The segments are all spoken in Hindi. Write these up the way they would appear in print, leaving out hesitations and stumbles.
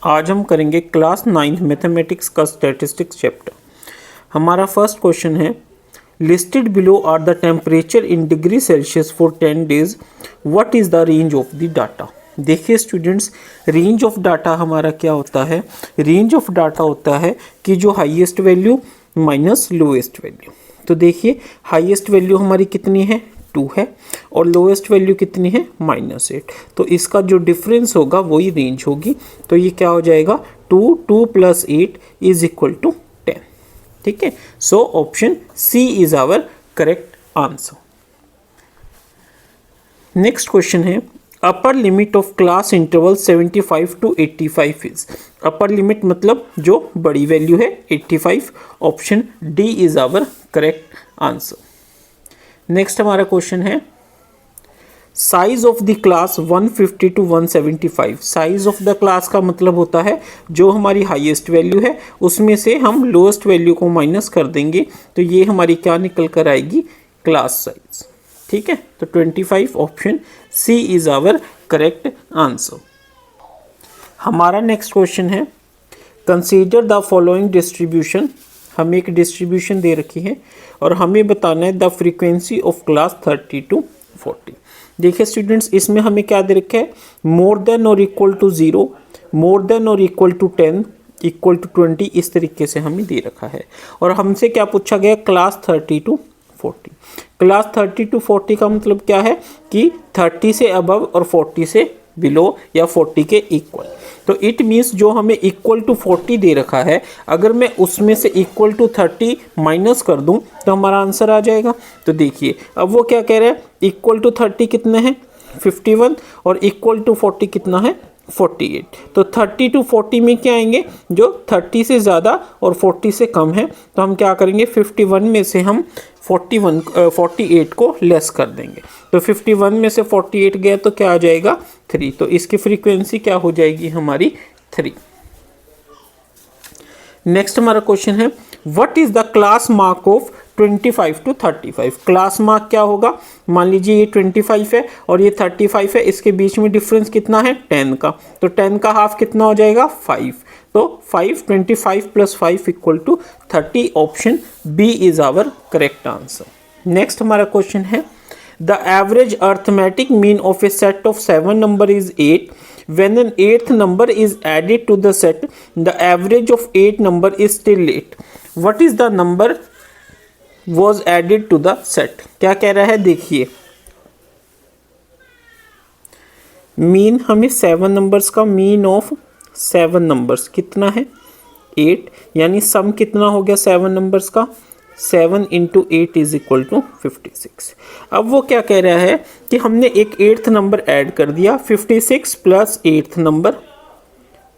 आज हम करेंगे क्लास 9th मैथमेटिक्स का स्टैटिस्टिक्स चैप्टर। हमारा फर्स्ट क्वेश्चन है, listed below are the temperature in degree Celsius for 10 days, what is the range of the data. देखिए स्टूडेंट्स, रेंज ऑफ डाटा हमारा क्या होता है, रेंज ऑफ डाटा होता है कि जो highest value minus lowest value. तो देखिए हाईएस्ट वैल्यू हमारी कितनी है, 2 है, और लोएस्ट वैल्यू कितनी है, -8। तो इसका जो डिफरेंस होगा वही रेंज होगी। तो ये क्या हो जाएगा, 2 + 8 इज इक्वल टू 10। ठीक है, so option C is our correct answer. Next question है, upper limit of class interval 75 to 85 is. Upper limit मतलब जो बड़ी वैल्यू है 85, option D is our correct answer. Next हमारा क्वेश्चन है, size of the class 150 to 175। Size of the class का मतलब होता है जो हमारी हाईएस्ट वैल्यू है उसमें से हम लोएस्ट वैल्यू को माइनस कर देंगे, तो ये हमारी क्या निकल कर आएगी, क्लास साइज। ठीक है, तो 25, option C is our correct answer. हमारा नेक्स्ट क्वेश्चन है, कंसीडर द फॉलोइंग डिस्ट्रीब्यूशन। हमें एक डिस्ट्रीब्यूशन दे रखी है और हमें बताना है the frequency of class 30 to 40। देखिए स्टूडेंट्स, इसमें हमें क्या दे रखा है, मोर देन और इक्वल टू 0, मोर देन और इक्वल टू 10, इक्वल टू 20, इस तरीके से हमें दे रखा है। और हमसे क्या पूछा गया, क्लास 30 to 40। क्लास 30 to 40 का मतलब क्या है कि 30 से अबव और 40 से बिलो या 40 के इक्वल। तो इट मीन्स जो हमें इक्वल टू 40 दे रखा है, अगर मैं उसमें से इक्वल टू 30 माइनस कर दूं तो हमारा आंसर आ जाएगा। तो देखिए अब वो क्या कह रहा है, इक्वल टू 30 कितना है, 51, और इक्वल टू 40 कितना है, 48। तो 30 to 40 में क्या आएंगे, जो 30 से ज़्यादा और 40 से कम है, तो हम क्या करेंगे, 51 में से हम 48 को लेस कर देंगे। तो 51 में से 48 गया तो क्या आ जाएगा, 3। तो इसकी फ्रीक्वेंसी क्या हो जाएगी हमारी, 3। नेक्स्ट हमारा क्वेश्चन है, what is the class mark of 25 to 35। Class mark क्या होगा, मान लीजिए ये 25 है और ये 35 है, इसके बीच में डिफरेंस कितना है, 10 का। तो 10 का हाफ कितना हो जाएगा, 5। तो 5, 25 + 5 = 30, option B is our correct answer. Next हमारा क्वेश्चन है, the average arithmetic mean of a set of 7 number is 8। When an 8th number is added to the set, the average of 8 number is still 8. What is the number was added to the set? क्या कह रहा है, देखिए मीन हमें 7 नंबर्स का, मीन ऑफ 7 नंबर्स कितना है, 8, यानी सम कितना हो गया 7 नंबर्स का, 7 × 8 इज इक्वल टू 56। अब वो क्या कह रहा है कि हमने एक 8th नंबर ऐड कर दिया, 56 + 8th नंबर।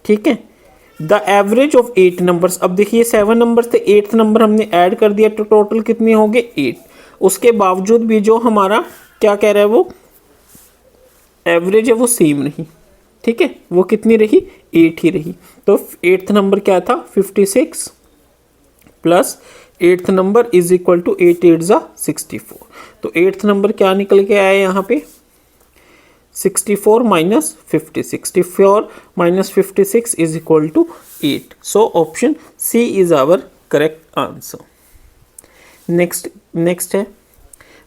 ठीक है, द एवरेज ऑफ 8 नंबर्स। अब देखिए 7 नंबर थे, 8th नंबर हमने ऐड कर दिया, तो टोटल कितने हो गए, 8। उसके बावजूद भी जो हमारा क्या कह रहा है, वो एवरेज है वो सेम रही। ठीक है, वो कितनी रही, 8 ही रही। तो 8th नंबर क्या था, 56 + 8th number is equal to 8 8 = 64। तो 8th नंबर क्या निकल के आया यहाँ पे, 64 - 50, 64 - 56 is equal to 8। So option C is our correct answer. Next है,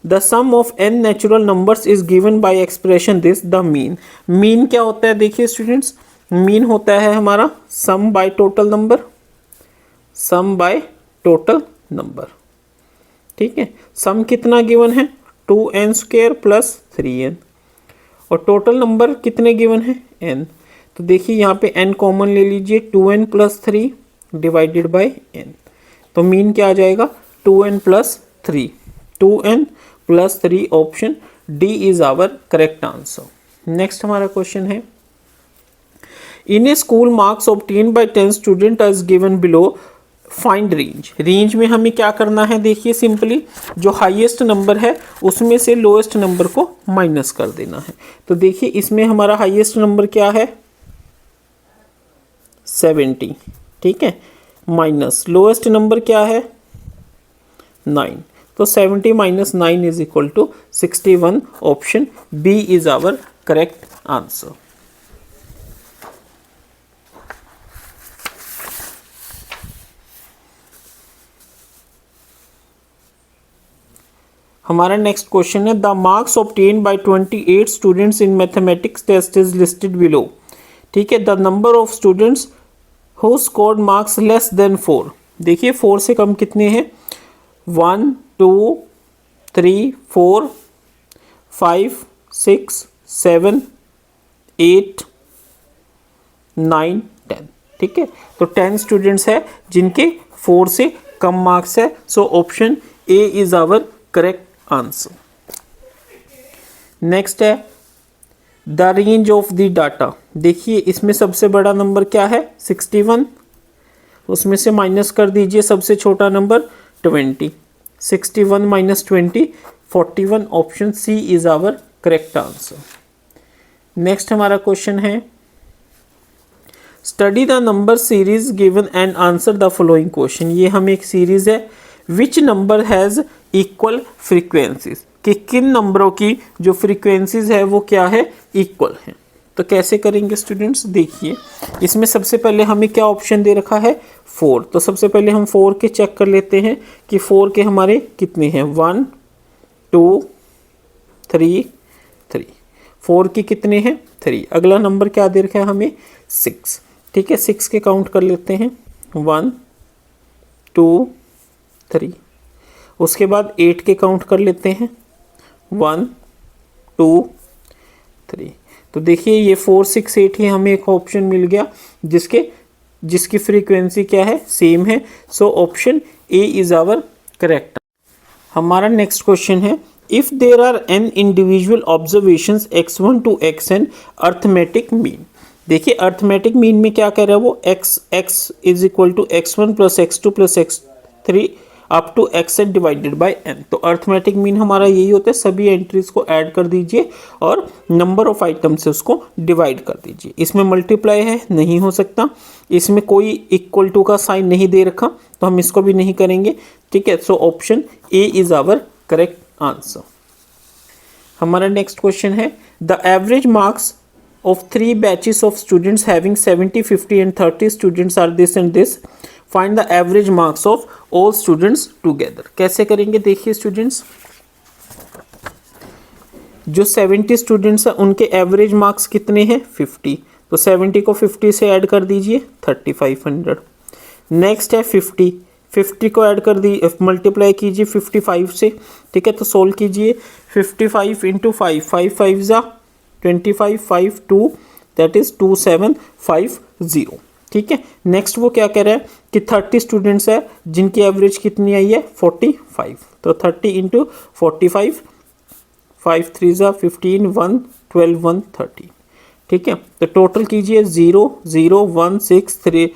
the sum of n natural numbers is given by expression this the mean. Mean क्या होता है, देखिए स्टूडेंट्स, मीन होता है हमारा sum by total number, sum by total number. ठीक है, सम कितना गिवन है, 2n² + 3n, और टोटल नंबर कितने गिवन है, n। तो देखिए यहाँ पे n कॉमन ले लीजिए, 2n + 3 / n। तो मीन क्या आ जाएगा, 2n + 3, 2n + 3, option D is our correct answer. Next हमारा क्वेश्चन है, in a school marks obtain by 10 student as given below, find range. Range में हमें क्या करना है, देखिए सिंपली जो हाईएस्ट नंबर है उसमें से लोएस्ट नंबर को माइनस कर देना है। तो देखिए इसमें हमारा हाईएस्ट नंबर क्या है, 70। ठीक है, माइनस लोएस्ट नंबर क्या है, 9। तो 70 - 9 is equal to 61, option B is our correct answer. हमारा नेक्स्ट क्वेश्चन है the marks obtain by 28 students in mathematics test is listed below. ठीक है, the number of students who scored marks less than 4। देखिए 4 से कम कितने हैं, 1 2 3 4 5 6 7 8 9 10। ठीक है, तो 10 स्टूडेंट्स है जिनके 4 से कम मार्क्स है। So option A is our correct answer. Next है the range of the data. देखिए इसमें सबसे बड़ा नंबर क्या है 61, उसमें से माइनस कर दीजिए सबसे छोटा number 20। 61 minus 20 41। Option C is our correct answer. Next हमारा क्वेश्चन है study the number series given and answer the following question. ये हम एक सीरीज है which number has equal frequencies, कि किन नंबरों की जो फ्रीक्वेंसीज है वो क्या है, इक्वल है। तो कैसे करेंगे स्टूडेंट्स, देखिए इसमें सबसे पहले हमें क्या ऑप्शन दे रखा है 4। तो सबसे पहले हम 4 के चेक कर लेते हैं कि 4 के हमारे कितने हैं 1 2 3 3। 4 की कितने हैं 3। अगला नंबर क्या दे रखा है हमें 6। ठीक है, 6 के काउंट कर लेते हैं 1 2 3। उसके बाद 8 के काउंट कर लेते हैं 1 2 3। तो देखिए ये 4 6 8 ही हमें एक ऑप्शन मिल गया जिसकी फ्रीक्वेंसी क्या है, सेम है। So option A is our correct. हमारा नेक्स्ट क्वेश्चन है if there are n individual observations x1 to xn arithmetic mean. देखिए अर्थमेटिक मीन में क्या कह रहा है वो x is equal to x1 plus x2 plus x3 up to xn divided by n। तो अर्थमेटिक मीन हमारा यही होता है, सभी एंट्रीज को ऐड कर दीजिए और नंबर ऑफ आइटम से उसको डिवाइड कर दीजिए। इसमें मल्टीप्लाई है, नहीं हो सकता। इसमें कोई इक्वल टू का साइन नहीं दे रखा तो हम इसको भी नहीं करेंगे। ठीक है, so option A is our correct answer. हमारा नेक्स्ट क्वेश्चन है the average marks of 3 batches of students having 70 50 and 30 students are this and this, find the average marks of all students together। कैसे करेंगे, देखिए स्टूडेंट्स जो 70 स्टूडेंट्स हैं उनके एवरेज मार्क्स कितने हैं 50। तो 70 को 50 से ऐड कर दीजिए 3500। नेक्स्ट है 50 को ऐड कर दी मल्टीप्लाई कीजिए 55 से। ठीक है, तो सोल्व कीजिए 55 इंटू 5 5 5 जा 25 5 2 दैट इज 2750। ठीक है, नेक्स्ट वो क्या कह रहा है कि 30 स्टूडेंट्स है जिनकी एवरेज कितनी आई है 45। तो 30 इंटू 45 5 3 जा 15 1 12 1 30। ठीक है, तो टोटल कीजिए 0 0 1 6 3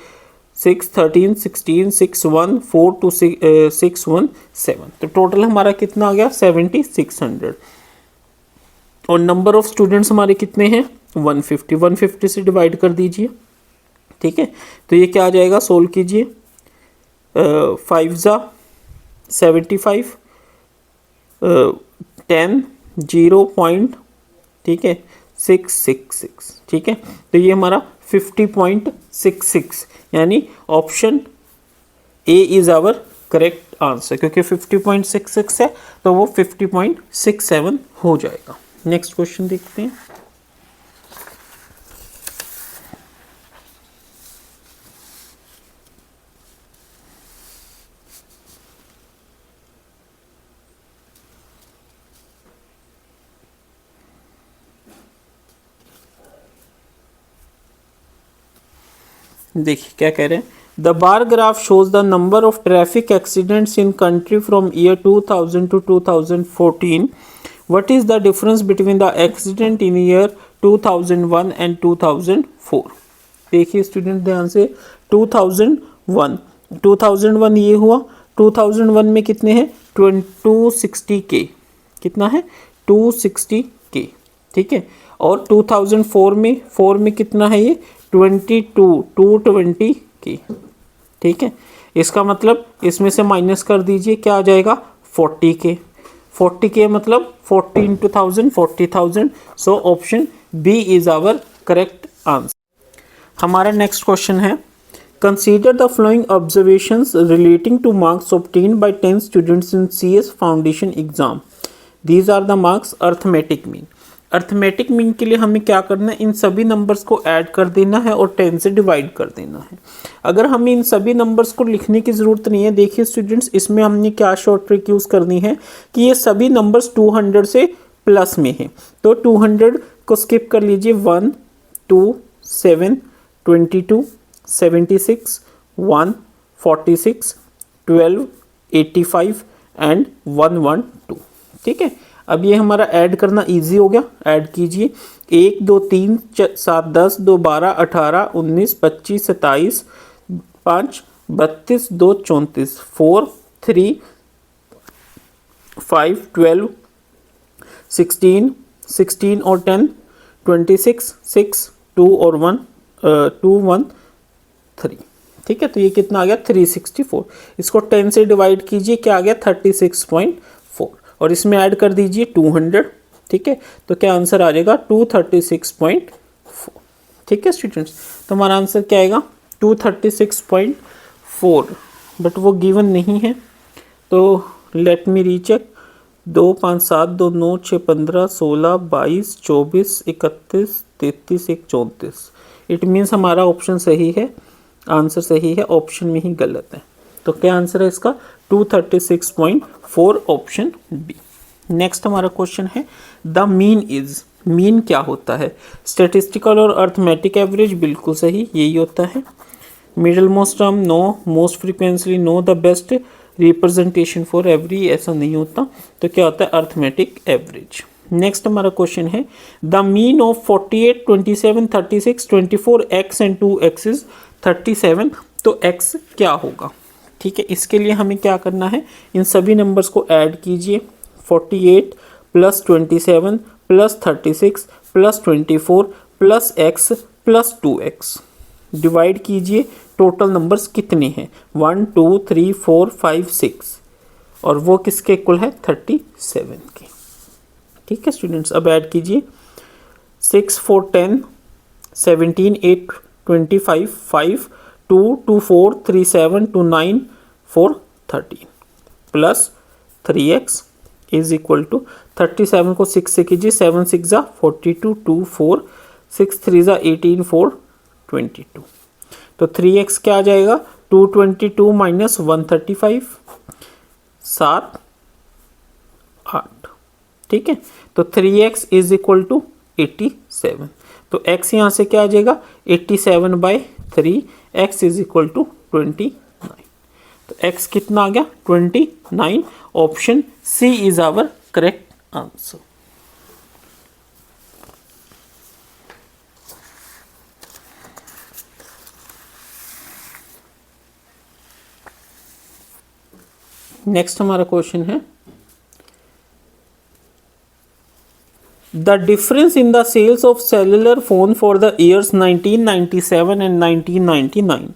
6 13 16 6 1 4 2 6 1 7। तो टोटल हमारा कितना आ गया 7600। और नंबर ऑफ स्टूडेंट्स हमारे कितने हैं 150। 150 से डिवाइड कर दीजिए। ठीक है, तो ये क्या आ जाएगा, सोल्व कीजिए 5 जा 75 10 0 पॉइंट, ठीक है 666। ठीक है, तो ये हमारा 50.66 यानी option A is our correct answer, क्योंकि 50.66 है तो वो 50.67 हो जाएगा। नेक्स्ट क्वेश्चन देखते हैं। देखिए क्या कह रहे हैं, the bar graph shows the number of traffic accidents in country from year 2000 to 2014। What is the difference between the accident in year 2001 and 2004? देखिए स्टूडेंट ध्यान से 2001 ये हुआ। 2001 में कितने हैं 260 के, कितना है 260 के। ठीक है, और 2004 में कितना है ये 220 के। ठीक है, इसका मतलब इसमें से माइनस कर दीजिए, क्या आ जाएगा 40 के। 40 के मतलब 40 into 1000 40,000। So option B is our correct answer. हमारा नेक्स्ट क्वेश्चन है consider the following observations relating to marks obtained by 10 students in CS foundation exam. These are the marks arithmetic mean. Arithmetic mean के लिए हमें क्या करना है, इन सभी नंबर्स को ऐड कर देना है और 10 से डिवाइड कर देना है। अगर हमें इन सभी नंबर्स को लिखने की ज़रूरत नहीं है, देखिए स्टूडेंट्स, इसमें हमने क्या शॉर्ट ट्रिक यूज़ करनी है कि ये सभी नंबर्स 200 से प्लस में हैं, तो 200 को स्किप कर लीजिए। 1 2 7 22 76 1 46 12 85 एंड 112। ठीक है, अब ये हमारा ऐड करना इजी हो गया। ऐड कीजिए, 1 2 3 7 10 2 12 18 19 25 27 5 32 2 34 4 3 5 12 16 16 और 10 26 6 2 और 1 2 1 3। ठीक है, तो ये कितना आ गया 364। इसको 10 से डिवाइड कीजिए, क्या आ गया 36.4 और इसमें ऐड कर दीजिए 200। ठीक है, तो क्या आंसर आ जाएगा 236.4। ठीक है स्टूडेंट्स, तो हमारा आंसर क्या आएगा 236.4, बट वो गिवन नहीं है, तो let me recheck. 2 5 7 2 9 6 15 16 22 24 31 33 1 34। It means हमारा ऑप्शन सही है, आंसर सही है, ऑप्शन में ही गलत है। तो क्या आंसर है इसका 236.4, ऑप्शन बी। नेक्स्ट हमारा क्वेश्चन है द मीन इज। मीन क्या होता है? स्टैटिस्टिकल और अर्थमेटिक एवरेज, बिल्कुल सही, यही होता है। Middle most term no, most frequently no, the best representation for every, ऐसा नहीं होता। तो क्या होता है अर्थमेटिक एवरेज। नेक्स्ट हमारा क्वेश्चन है the mean of 48 27 36 24 x and 2x is 37। तो x क्या होगा? ठीक है, इसके लिए हमें क्या करना है, इन सभी नंबर्स को ऐड कीजिए। 48 plus 27 plus 36 plus 24 plus x plus 2x, divide कीजिए। टोटल नंबर्स कितने हैं? 1 2 3 4 5 6, और वो किसके इक्वल है 37 के। ठीक है स्टूडेंट्स, अब ऐड कीजिए। 6 4 10 17 8 25 5 2 2 4 3 7 2 9 4 13 plus 3x is equal to 37 को 6 से कीजिए। 7 6 जा 42 2 4 6 3 जा 18 4 22। तो 3x क्या आ जाएगा 222 माइनस 135 7 8। ठीक है, तो 3x इज इक्वल टू 87। तो x यहाँ से क्या आ जाएगा 87/3, x इज इक्वल टू 29। तो x कितना आ गया 29। Option C is our correct answer. Next हमारा क्वेश्चन है the difference in the sales of cellular phone for the years 1997 and 1999।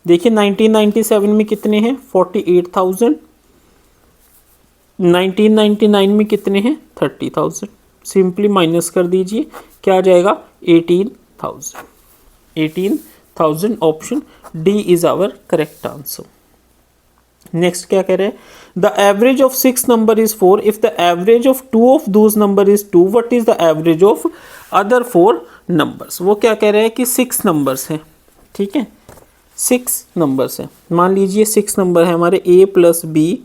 देखिए 1997 में कितने हैं 48,000, 1999 में कितने हैं 30,000। सिंपली माइनस कर दीजिए, क्या आ जाएगा 18,000। 18,000, option D is our correct answer. Next क्या कह रहे हैं the average of 6 number is 4 if the average of 2 of those number is 2, what is the average of other 4 numbers. वो क्या कह रहे हैं कि 6 नंबर्स हैं। ठीक है, 6 नंबर्स हैं। मान लीजिए 6 नंबर है हमारे a plus B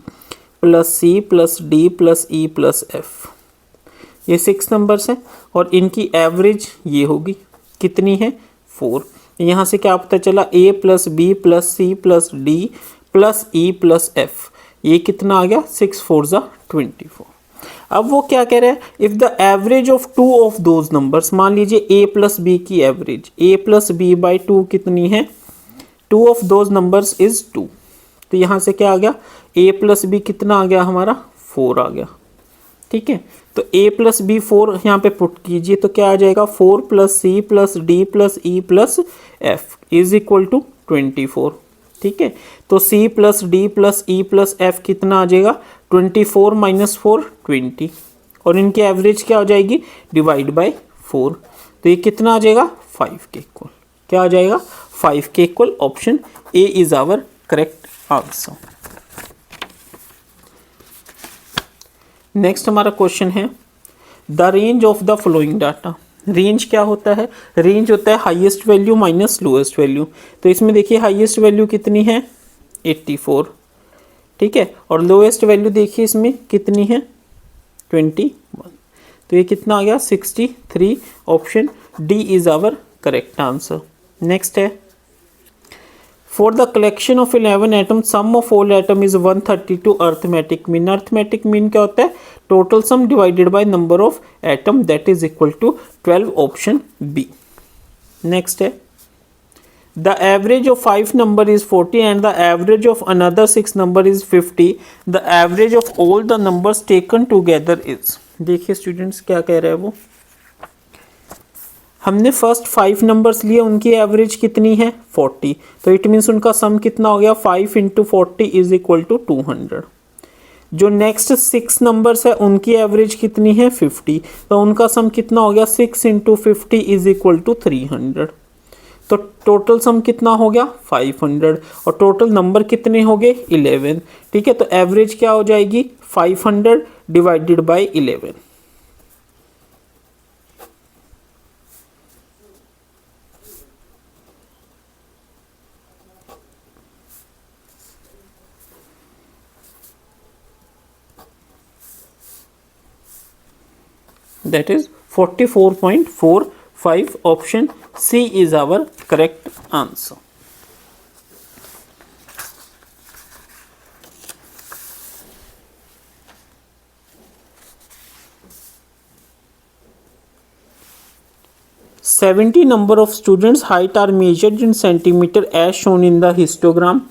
plus C plus D plus E plus F. ये 6 नंबर्स हैं और इनकी एवरेज ये होगी, कितनी है 4। यहाँ से क्या पता चला a plus B plus C plus D plus E plus F, ये कितना आ गया 6 4 जा 24। अब वो क्या कह रहे हैं if the average of 2 of those numbers, मान लीजिए a प्लस बी की average a plus B by 2 कितनी है 2 ऑफ दोज नंबर्स इज 2। तो यहाँ से क्या आ गया a प्लस बी कितना आ गया हमारा 4 आ गया। ठीक है, तो a प्लस बी 4 यहाँ पे पुट कीजिए, तो क्या आ जाएगा 4 plus C plus D plus E plus F is equal to 24। ठीक है, तो c plus D plus E plus F कितना आ जाएगा 24 माइनस 4 20, और इनकी एवरेज क्या हो जाएगी डिवाइड बाय 4। तो ये कितना आ जाएगा 5 के इक्वल। क्या आ जाएगा 5 के equal. Option A is our correct answer. Next हमारा क्वेश्चन है the range of the following data. Range क्या होता है? रेंज होता है highest value minus lowest value. तो इसमें देखिए हाईएस्ट वैल्यू कितनी है 84, ठीक है, और लोएस्ट वैल्यू देखिए इसमें कितनी है 21। तो ये कितना आ गया 63। Option D is our correct answer. Next है for the collection of 11 item sum of all item is 132 arithmetic mean. Arithmetic mean क्या होता है? Total sum divided by number of item that is equal to 12। Option B. Next है the average of 5 number is 40 and the average of another 6 number is 50, the average of all the numbers taken together is। देखिए स्टूडेंट्स क्या कह रहे हैं वो, हमने फर्स्ट 5 नंबर्स लिए, उनकी एवरेज कितनी है 40, तो इट मीन्स उनका सम कितना हो गया 5 इंटू 40 इज इक्वल टू 200। जो नेक्स्ट 6 नंबर्स है उनकी एवरेज कितनी है 50, तो उनका सम कितना हो गया 6 इंटू 50 इज इक्वल टू 300। तो टोटल सम कितना हो गया 500 और टोटल नंबर कितने हो गए 11, ठीक है। तो एवरेज क्या हो जाएगी 500 divided by 11। That is 44.45. Option C is our correct answer. "70 number of students' height are measured in centimeter as shown in the histogram.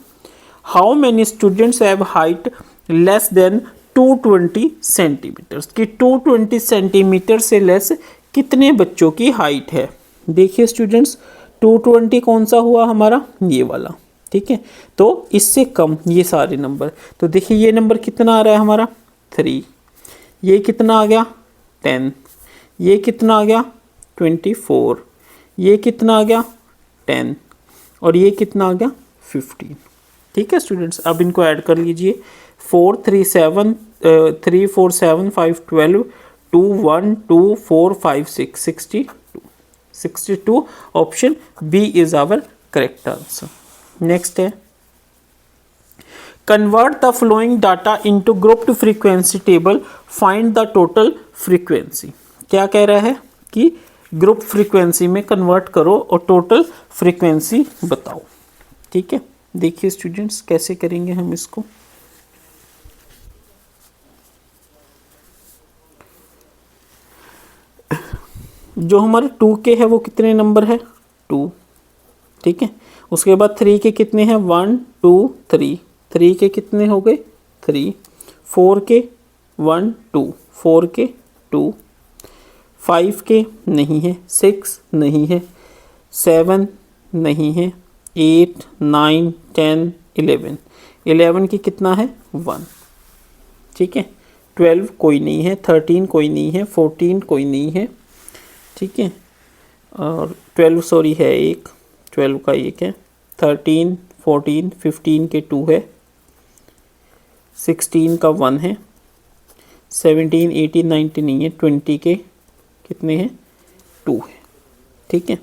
How many students have height less than 220 centimetre की 220 सेंटीमीटर से लेस कितने बच्चों की हाइट है?" देखिए स्टूडेंट्स 220 कौन सा हुआ हमारा ये वाला, ठीक है। तो इससे कम ये सारे नंबर, तो देखिए ये नंबर कितना आ रहा है हमारा 3, ये कितना आ गया 10, ये कितना आ गया 24, ये कितना आ गया 10 और ये कितना आ गया 15, ठीक है स्टूडेंट्स। अब इनको ऐड कर लीजिए 4 3 7 3 4 7 5 12 2 1 2 4 5 6 62। Option B is our correct answer. Next है convert the following data into grouped frequency table, find the total frequency. क्या कह रहा है कि ग्रुप फ्रीक्वेंसी में कन्वर्ट करो और टोटल फ्रीक्वेंसी बताओ, ठीक है। देखिए स्टूडेंट्स कैसे करेंगे हम इसको। जो हमारे 2 के है वो कितने नंबर है 2, ठीक है। उसके बाद 3 के कितने हैं 1 2 3, 3 के कितने हो गए 3, 4 के 1 2, 4 के 2, 5 के नहीं है, 6 नहीं है, 7 नहीं है, 8 9 10 11, 11 की कितना है 1, ठीक है। 12 कोई नहीं है, 13 कोई नहीं है, 14 कोई नहीं है, ठीक है। और 12 सॉरी है एक, 12 का एक है, 13 14 15 के 2 है, 16 का 1 है, 17 18 19 नहीं है, 20 के कितने हैं 2 है, ठीक है।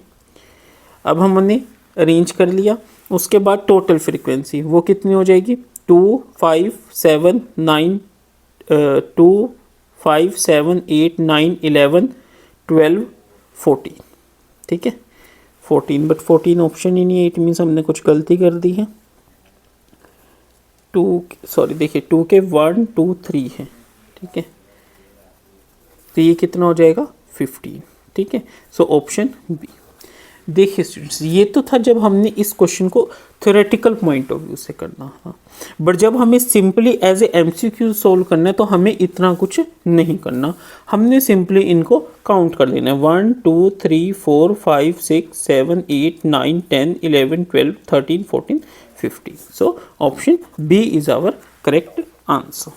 अब हमने अरेंज कर लिया, उसके बाद टोटल फ्रीक्वेंसी वो कितनी हो जाएगी 2 5 7 9 2 5 7 8 9 11 12 14, ठीक है 14, बट 14 ऑप्शन ही नहीं है, इट मीन्स हमने कुछ गलती कर दी है। 2 सॉरी देखिए 2 के 1 2 3 है, ठीक है। तो ये कितना हो जाएगा 15, ठीक है। So option B. देखिए स्टूडेंट्स ये तो था जब हमने इस क्वेश्चन को थ्योरेटिकल पॉइंट ऑफ व्यू से करना था, बट जब हमें simply as a MCQ solve करना है तो हमें इतना कुछ नहीं करना, हमने सिंपली इनको काउंट कर लेना है 1 2 3 4 5 6 7 8 9 10 11 12 13 14 15। So option B is our correct answer,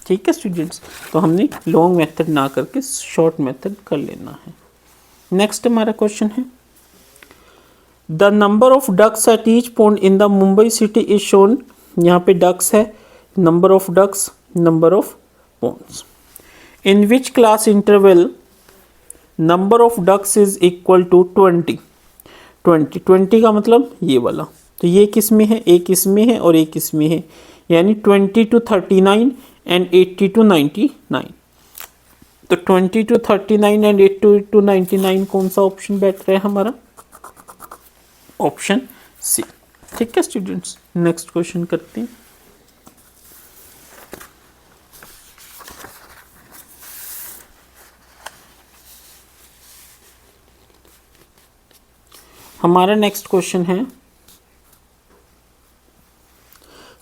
ठीक है स्टूडेंट्स। तो हमने लॉन्ग मेथड ना करके शॉर्ट मेथड कर लेना है। नेक्स्ट हमारा क्वेश्चन है the number of ducks at each pond in the Mumbai city is shown. यहाँ पे डक्स है, number of ducks, number of ponds. In which class interval number of ducks is equal to 20। 20 का मतलब ये वाला, तो ये किस में है, एक इसमें है और एक इसमें है, यानी 20 to 39 एंड 80 to 99। तो 20 to 39 एंड 80 to 99 कौन सा ऑप्शन बैठ रहा है हमारा, ऑप्शन सी। ठीक है स्टूडेंट्स, नेक्स्ट क्वेश्चन करते हैं। हमारा नेक्स्ट क्वेश्चन है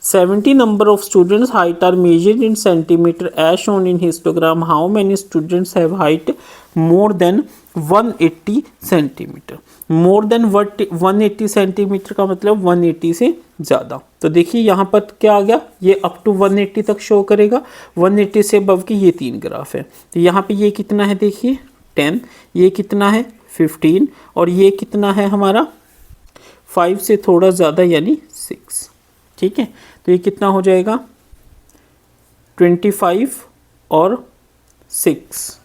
70 number of students height are measured in centimeter as shown in histogram. How many students have height more than 180 centimeter? more than 180 centimetre का मतलब 180 से ज़्यादा। तो देखिए यहाँ पर क्या आ गया, ये अप टू 180 तक शो करेगा, 180 से अबव की ये 3 ग्राफ है। तो यहाँ पे ये कितना है देखिए 10, ये कितना है 15 और ये कितना है हमारा 5 से थोड़ा ज़्यादा यानी 6। ठीक है, तो ये कितना हो जाएगा 25 और 6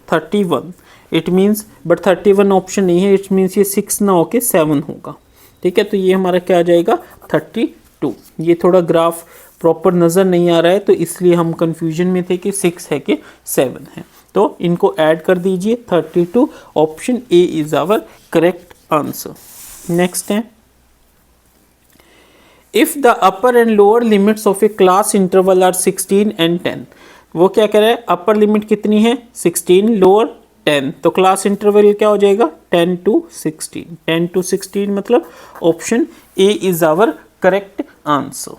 31। इट मीन्स बट 31 ऑप्शन नहीं है, इट मीन्स ये 6 ना होके 7 होगा। ठीक है, तो ये हमारा क्या आ जाएगा 32। ये थोड़ा ग्राफ प्रॉपर नज़र नहीं आ रहा है तो इसलिए हम कंफ्यूजन में थे कि 6 है कि 7 है। तो इनको ऐड कर दीजिए 32, option A is our correct answer. Next है if the upper and lower limits of a class interval are 16 and 10। वो क्या कह रहा है, अपर लिमिट कितनी है 16, लोअर 10, तो क्लास इंटरवल क्या हो जाएगा 10 to 16। 10 to 16 मतलब option A is our correct answer.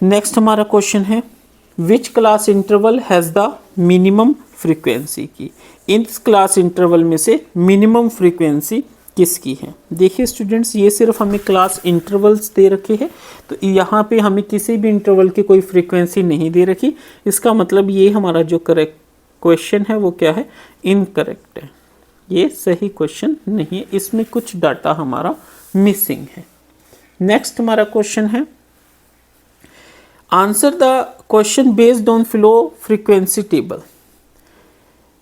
Next हमारा क्वेश्चन है which class interval has the minimum frequency की। इस क्लास इंटरवल में से मिनिमम फ्रीक्वेंसी किसकी है। देखिए स्टूडेंट्स, ये सिर्फ हमें क्लास इंटरवल्स दे रखे हैं, तो यहाँ पे हमें किसी भी इंटरवल की कोई फ्रीक्वेंसी नहीं दे रखी। इसका मतलब ये हमारा जो करेक्ट क्वेश्चन है वो क्या है, इनकरेक्ट है, ये सही क्वेश्चन नहीं है, इसमें कुछ डाटा हमारा मिसिंग है। नेक्स्ट हमारा क्वेश्चन है answer the question based on flow frequency table.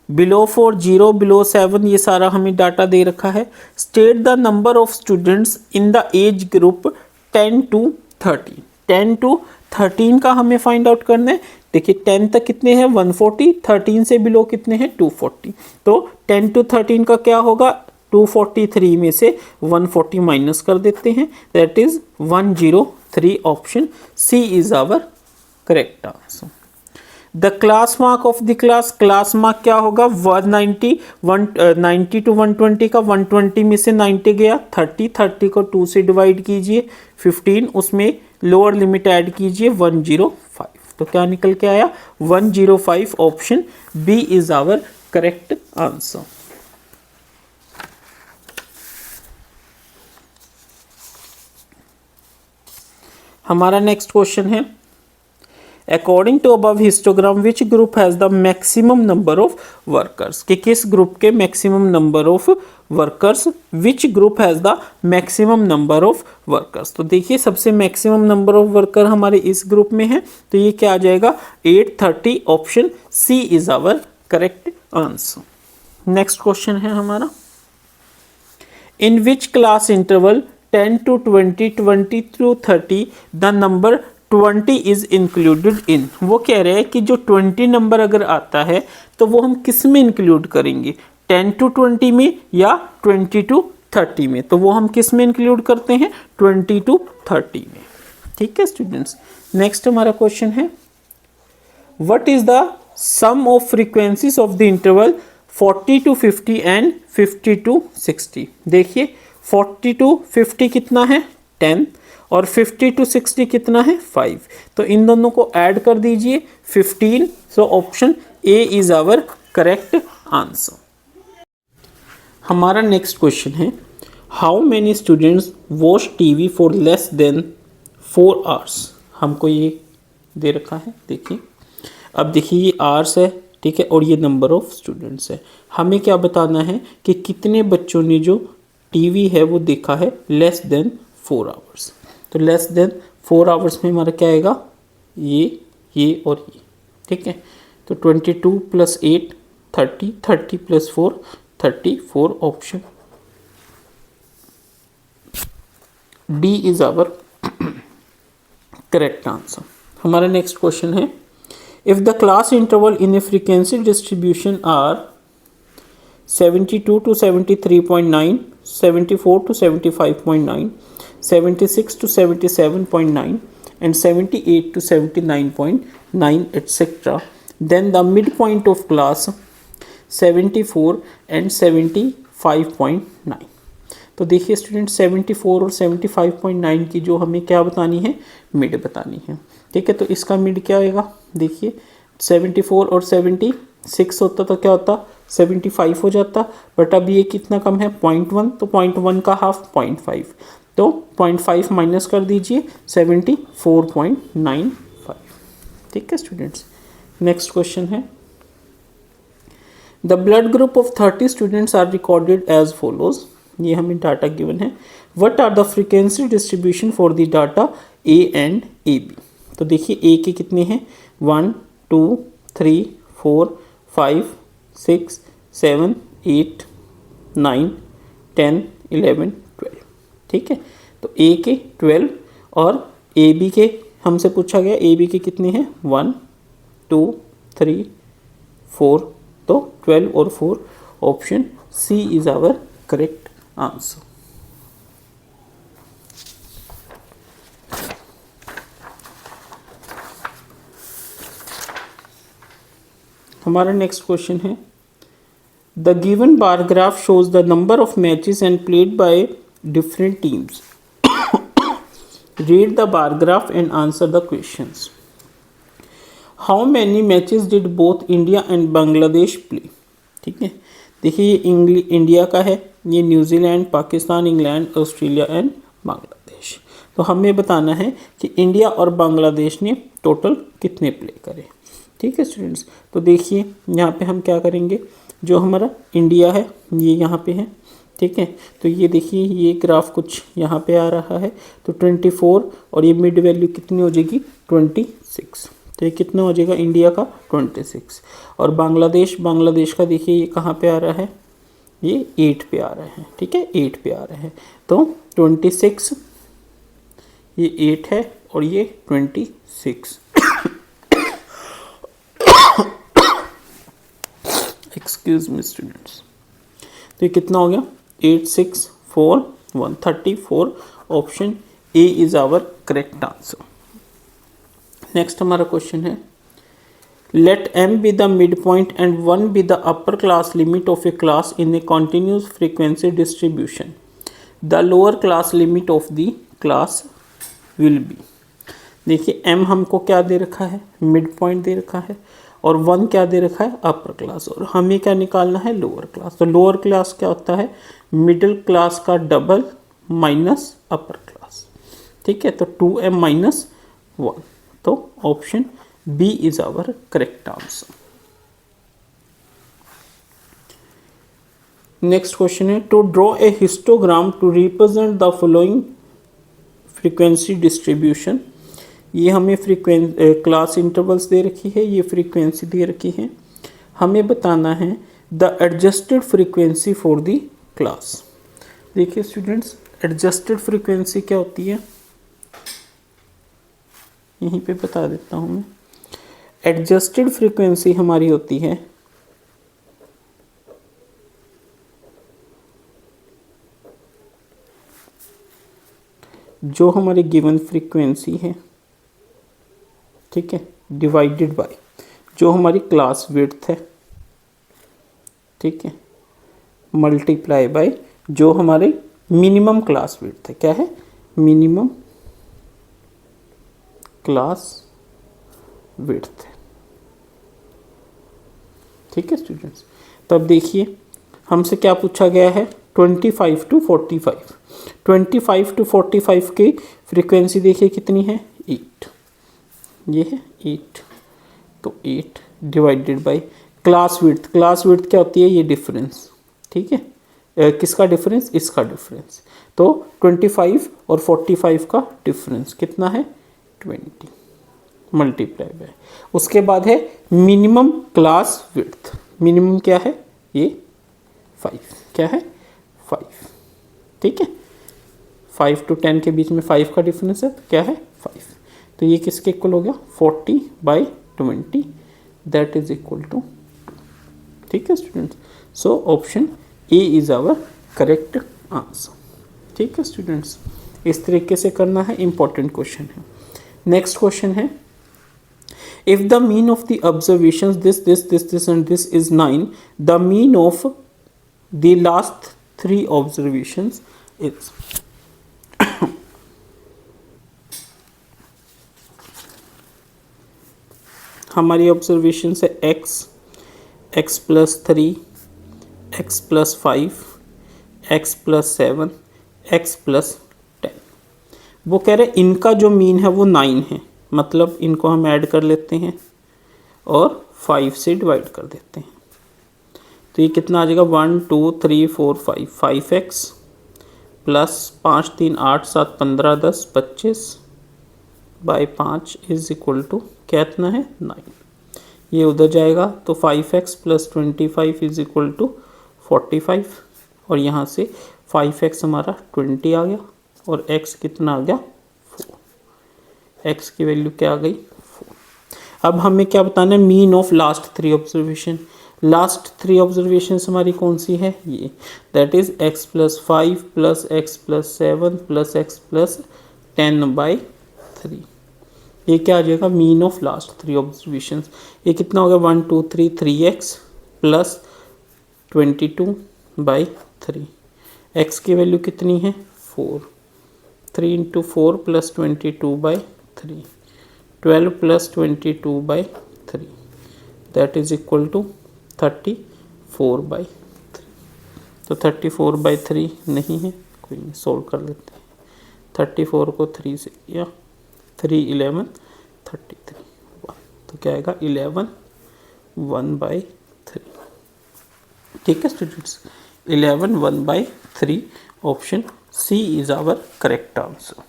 Below 4 0, below 7, ये सारा हमें डाटा दे रखा है। State the number of students in the age group 10 to 13। 10 to 13 का हमें फाइंड आउट करना है। देखिए 10 तक कितने हैं 140, 13 से बिलो कितने हैं 240। तो 10 to 13 का क्या होगा, 243 में से 140 माइनस कर देते हैं, that is 103। Option C is our correct answer. The class mark of the class mark क्या होगा 190 90 to 120 का 120 में से 90 गया, 30 को 2 से डिवाइड कीजिए, 15 उसमें लोअर लिमिट ऐड कीजिए 105। तो क्या निकल के आया 105। Option B is our correct answer. हमारा नेक्स्ट क्वेश्चन है according to above histogram which group has the maximum number of workers. कि किस ग्रुप के maximum number of workers, which group has the maximum number of workers. तो देखिए सबसे मैक्सिमम नंबर ऑफ वर्कर हमारे इस ग्रुप में है, तो ये क्या आ जाएगा 830। Option C is our correct answer. Next question है हमारा in which class interval 10 to 20 20 to 30 the number 20 is included in. वो कह रहे हैं कि जो 20 नंबर अगर आता है तो वो हम किस में इंक्लूड करेंगे, 10 to 20 में या 20 to 30 में। तो वो हम किस में इंक्लूड करते हैं 20 to 30 में। ठीक है स्टूडेंट्स, नेक्स्ट हमारा क्वेश्चन है what is the sum of frequencies of the interval 40 to 50 and 50 to 60। देखिए 40 to 50 कितना है 10 और 50 to 60 कितना है 5। तो इन दोनों को ऐड कर दीजिए 15। So option A is our correct answer. हमारा नेक्स्ट क्वेश्चन है how many students watch TV for less than 4 hours। हमको ये दे रखा है, देखिए अब देखिए ये आवर्स है, ठीक है, और ये नंबर ऑफ स्टूडेंट्स है। हमें क्या बताना है कि कितने बच्चों ने जो टीवी है वो देखा है लेस देन 4 hours। तो लेस देन 4 hours में हमारा क्या आएगा ये और ये। ठीक है। तो 22 + 8 30, 30 + 4 34, option D is our correct answer. हमारा नेक्स्ट क्वेश्चन है, if the class interval in a frequency distribution are 72 to 73.9, 74 to 75.9, 76 to 77.9 and 78 to 79.9 etc. Then the midpoint of class 74 and 75.9. तो देखिए स्टूडेंट 74 और 75.9 की जो हमें क्या बतानी है, मिड बतानी है। ठीक है, तो इसका मिड क्या होगा, देखिए 74 और 76 होता तो क्या होता 75 हो जाता, बट अब ये कितना कम है 0.1, तो 0.1 का हाफ 0.5, तो 0.5 माइनस कर दीजिए 74.95। ठीक है स्टूडेंट्स, नेक्स्ट क्वेश्चन है, the blood group of 30 students are recorded as follows. ये हमें डाटा गिवन है, what are the frequency distribution for the data A and A B. तो देखिए ए के कितने हैं 1 2 3 4 5 6 7 8 9 10 11 12। ठीक है, तो ए के 12 और ए बी के हमसे पूछा गया ए बी के कितने हैं 1 2 3 4, तो 12 और 4, option C is our correct answer. हमारा नेक्स्ट क्वेश्चन है, the given bar graph shows the number of matches and played by different teams. Read the bar graph and answer the questions. How many matches did both India and Bangladesh play. ठीक है, देखिए ये इंडिया का है, ये New Zealand, Pakistan, England, Australia and Bangladesh. तो हमें बताना है कि इंडिया और बांग्लादेश ने टोटल कितने प्ले करे। ठीक है स्टूडेंट्स, तो देखिए यहाँ पे हम क्या करेंगे, जो हमारा इंडिया है ये यहाँ पे है। ठीक है, तो ये देखिए ये ग्राफ कुछ यहाँ पे आ रहा है, तो 24 और ये मिड वैल्यू कितनी हो जाएगी 26। तो ये कितना हो जाएगा इंडिया का 26, और बांग्लादेश का देखिए ये कहाँ पे आ रहा है, ये 8 पे आ रहा है। ठीक है, 8 पे आ रहे हैं, तो 26 ये 8 है और ये 26। एक्सक्यूज मी स्टूडेंट्स, तो ये कितना हो गया 8 6 4 1 34, option A is our correct answer. Next हमारा क्वेश्चन है, let m be the midpoint and 1 be the upper class limit of a class in a continuous frequency distribution. The lower class limit of the class will be। देखिए m हमको क्या दे रखा है, मिड पॉइंट दे रखा है, और 1 क्या दे रखा है अपर क्लास, और हमें क्या निकालना है लोअर क्लास। तो लोअर क्लास क्या होता है, मिडिल क्लास का डबल माइनस अपर क्लास। ठीक है, तो 2m माइनस 1, तो option B is our correct answer. Next question है, to draw a histogram to represent the following frequency distribution. ये हमें क्लास इंटरवल्स दे रखी है, ये फ्रीक्वेंसी दे रखी है, हमें बताना है the adjusted frequency for the class. देखिए स्टूडेंट्स, एडजस्टेड फ्रीक्वेंसी क्या होती है, यहीं पे बता देता हूँ मैं। एडजस्टेड फ्रीक्वेंसी हमारी होती है जो हमारी गिवन फ्रीक्वेंसी है, ठीक है, डिवाइडेड बाय जो हमारी क्लास विड्थ है, ठीक है, मल्टीप्लाई बाय जो हमारे मिनिमम क्लास विड्थ है। क्या है, मिनिमम क्लास विड्थ है। ठीक है स्टूडेंट्स, तब देखिए हमसे क्या पूछा गया है 25 to 45। 25 to 45 की फ्रीक्वेंसी देखिए कितनी है 8, ये है 8, तो 8 divided by class width. Class width क्या होती है, ये डिफरेंस। ठीक है, किसका डिफरेंस, इसका डिफरेंस। तो 25 और 45 का डिफरेंस कितना है 20। मल्टीप्लाई बाय, उसके बाद है मिनिमम क्लास विड्थ, मिनिमम क्या है ये 5, क्या है 5, ठीक है 5 to 10 के बीच में 5 का डिफरेंस है, तो क्या है 5, तो ये किसके इक्वल हो गया 40/20, दैट इज इक्वल टू, ठीक है students, so option A is our correct answer, ठीक है स्टूडेंट्स, इस तरीके से करना है, इंपॉर्टेंट क्वेश्चन है। नेक्स्ट क्वेश्चन है, if the mean of the observations this and this is 9, the mean of the last 3 observations is हमारी ऑब्जर्वेशन है x plus 3, x plus 5, x plus 7, x plus 10, वो कह रहे इनका जो मीन है वो 9 है, मतलब इनको हम ऐड कर लेते हैं और 5 से डिवाइड कर देते हैं, तो ये कितना आ जाएगा 1 2 3 4 5, 5x plus 5 3 8 7 15 10 25 by 5 is equal to क्या इतना है 9, ये उधर जाएगा तो 5x plus 25 is equal to 45, और यहाँ से 5x हमारा 20 आ गया और x कितना आ गया 4, x की वैल्यू क्या आ गई 4। अब हमें क्या बताना है mean of last 3 observation, last 3 observation हमारी कौन सी है ये, that is x plus 5 plus x plus 7 plus x plus 10/3, ये क्या आ जाएगा मीन ऑफ लास्ट 3 ऑब्जर्वेशन, ये कितना हो गया 1 2 3 3x प्लस 22/3, x की वैल्यू कितनी है 4, 3 × 4 plus 22/3, 12 plus 22/3, that is equal to 34/3, तो 34/3 नहीं है, कोई नहीं, सोल्व कर लेते हैं, 34 को 3 से किया 3 11 33 1, तो क्या आएगा 11 1/3, ठीक है students, 11 1/3, option C is our correct answer.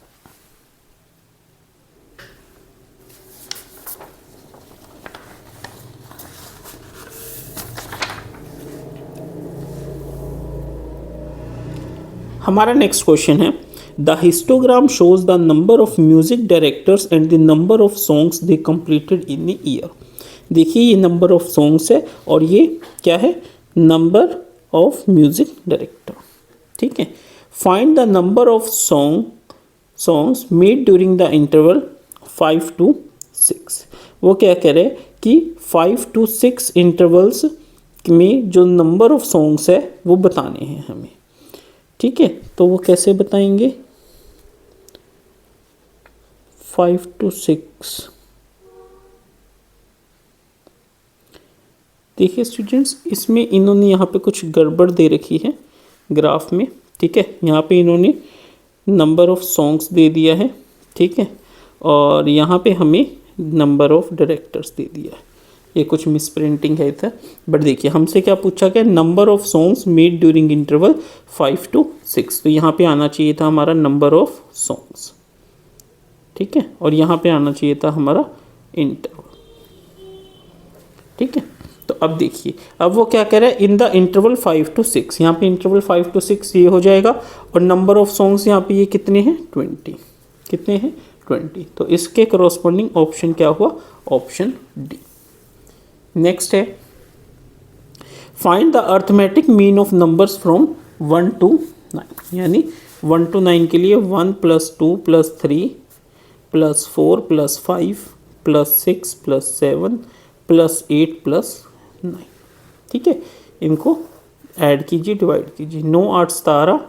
हमारा नेक्स्ट क्वेश्चन है, the histogram shows the number of music directors and the number of songs they completed in the year. देखिए ये नंबर ऑफ सॉन्ग्स है और ये क्या है नंबर ऑफ म्यूजिक डायरेक्टर, ठीक है। Find the number of songs made during the interval 5 to 6। वो क्या कह रहे हैं कि 5 to 6 इंटरवल्स में जो नंबर ऑफ सॉन्ग्स है वो बताने हैं हमें, ठीक है। तो वो कैसे बताएंगे 5 to 6, देखिए स्टूडेंट्स इसमें इन्होंने यहाँ पे कुछ गड़बड़ दे रखी है ग्राफ में, ठीक है। यहाँ पे इन्होंने नंबर ऑफ सॉन्ग्स दे दिया है, ठीक है, और यहाँ पे हमें नंबर ऑफ डायरेक्टर्स दे दिया है, ये कुछ मिस प्रिंटिंग है इधर। बट देखिए हमसे क्या पूछा गया number of songs made during interval 5 to 6, तो यहाँ पे आना चाहिए था हमारा नंबर ऑफ सॉन्ग्स, ठीक है, और यहाँ पे आना चाहिए था हमारा इंटरवल, ठीक है। तो अब देखिए अब वो क्या कह रहा है इन द इंटरवल 5 to 6, यहाँ पे इंटरवल 5 to 6 ये हो जाएगा, और नंबर ऑफ सॉन्ग्स यहाँ पे ये कितने हैं 20, कितने हैं 20, तो इसके करस्पॉन्डिंग ऑप्शन क्या हुआ ऑप्शन डी। नेक्स्ट है find the arithmetic mean of numbers from 1 to 9, यानी 1 to 9 के लिए 1 + 2 + 3 + 4 + 5 + 6 + 7 + 8 + 9, ठीक है। इनको ऐड कीजिए डिवाइड कीजिए, 9 8 17,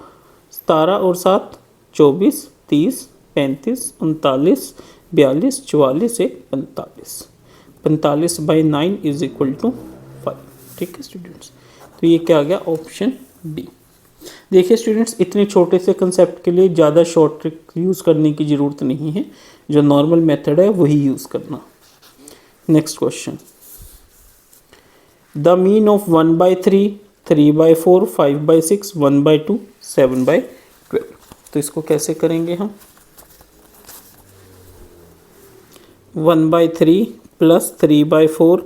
17 और 7 24 30 35 39 42 44 1 45, 45/9 इज इक्वल टू 5, ठीक है स्टूडेंट्स। तो ये क्या आ गया ऑप्शन डी। देखिए स्टूडेंट्स इतने छोटे से कंसेप्ट के लिए ज़्यादा शॉर्ट ट्रिक यूज़ करने की ज़रूरत नहीं है, जो नॉर्मल मेथड है वही यूज़ करना। Next question, the mean of 1/3 3/4 5/6 1/2 7/12, तो इसको कैसे करेंगे हम, 1/3 प्लस 3/4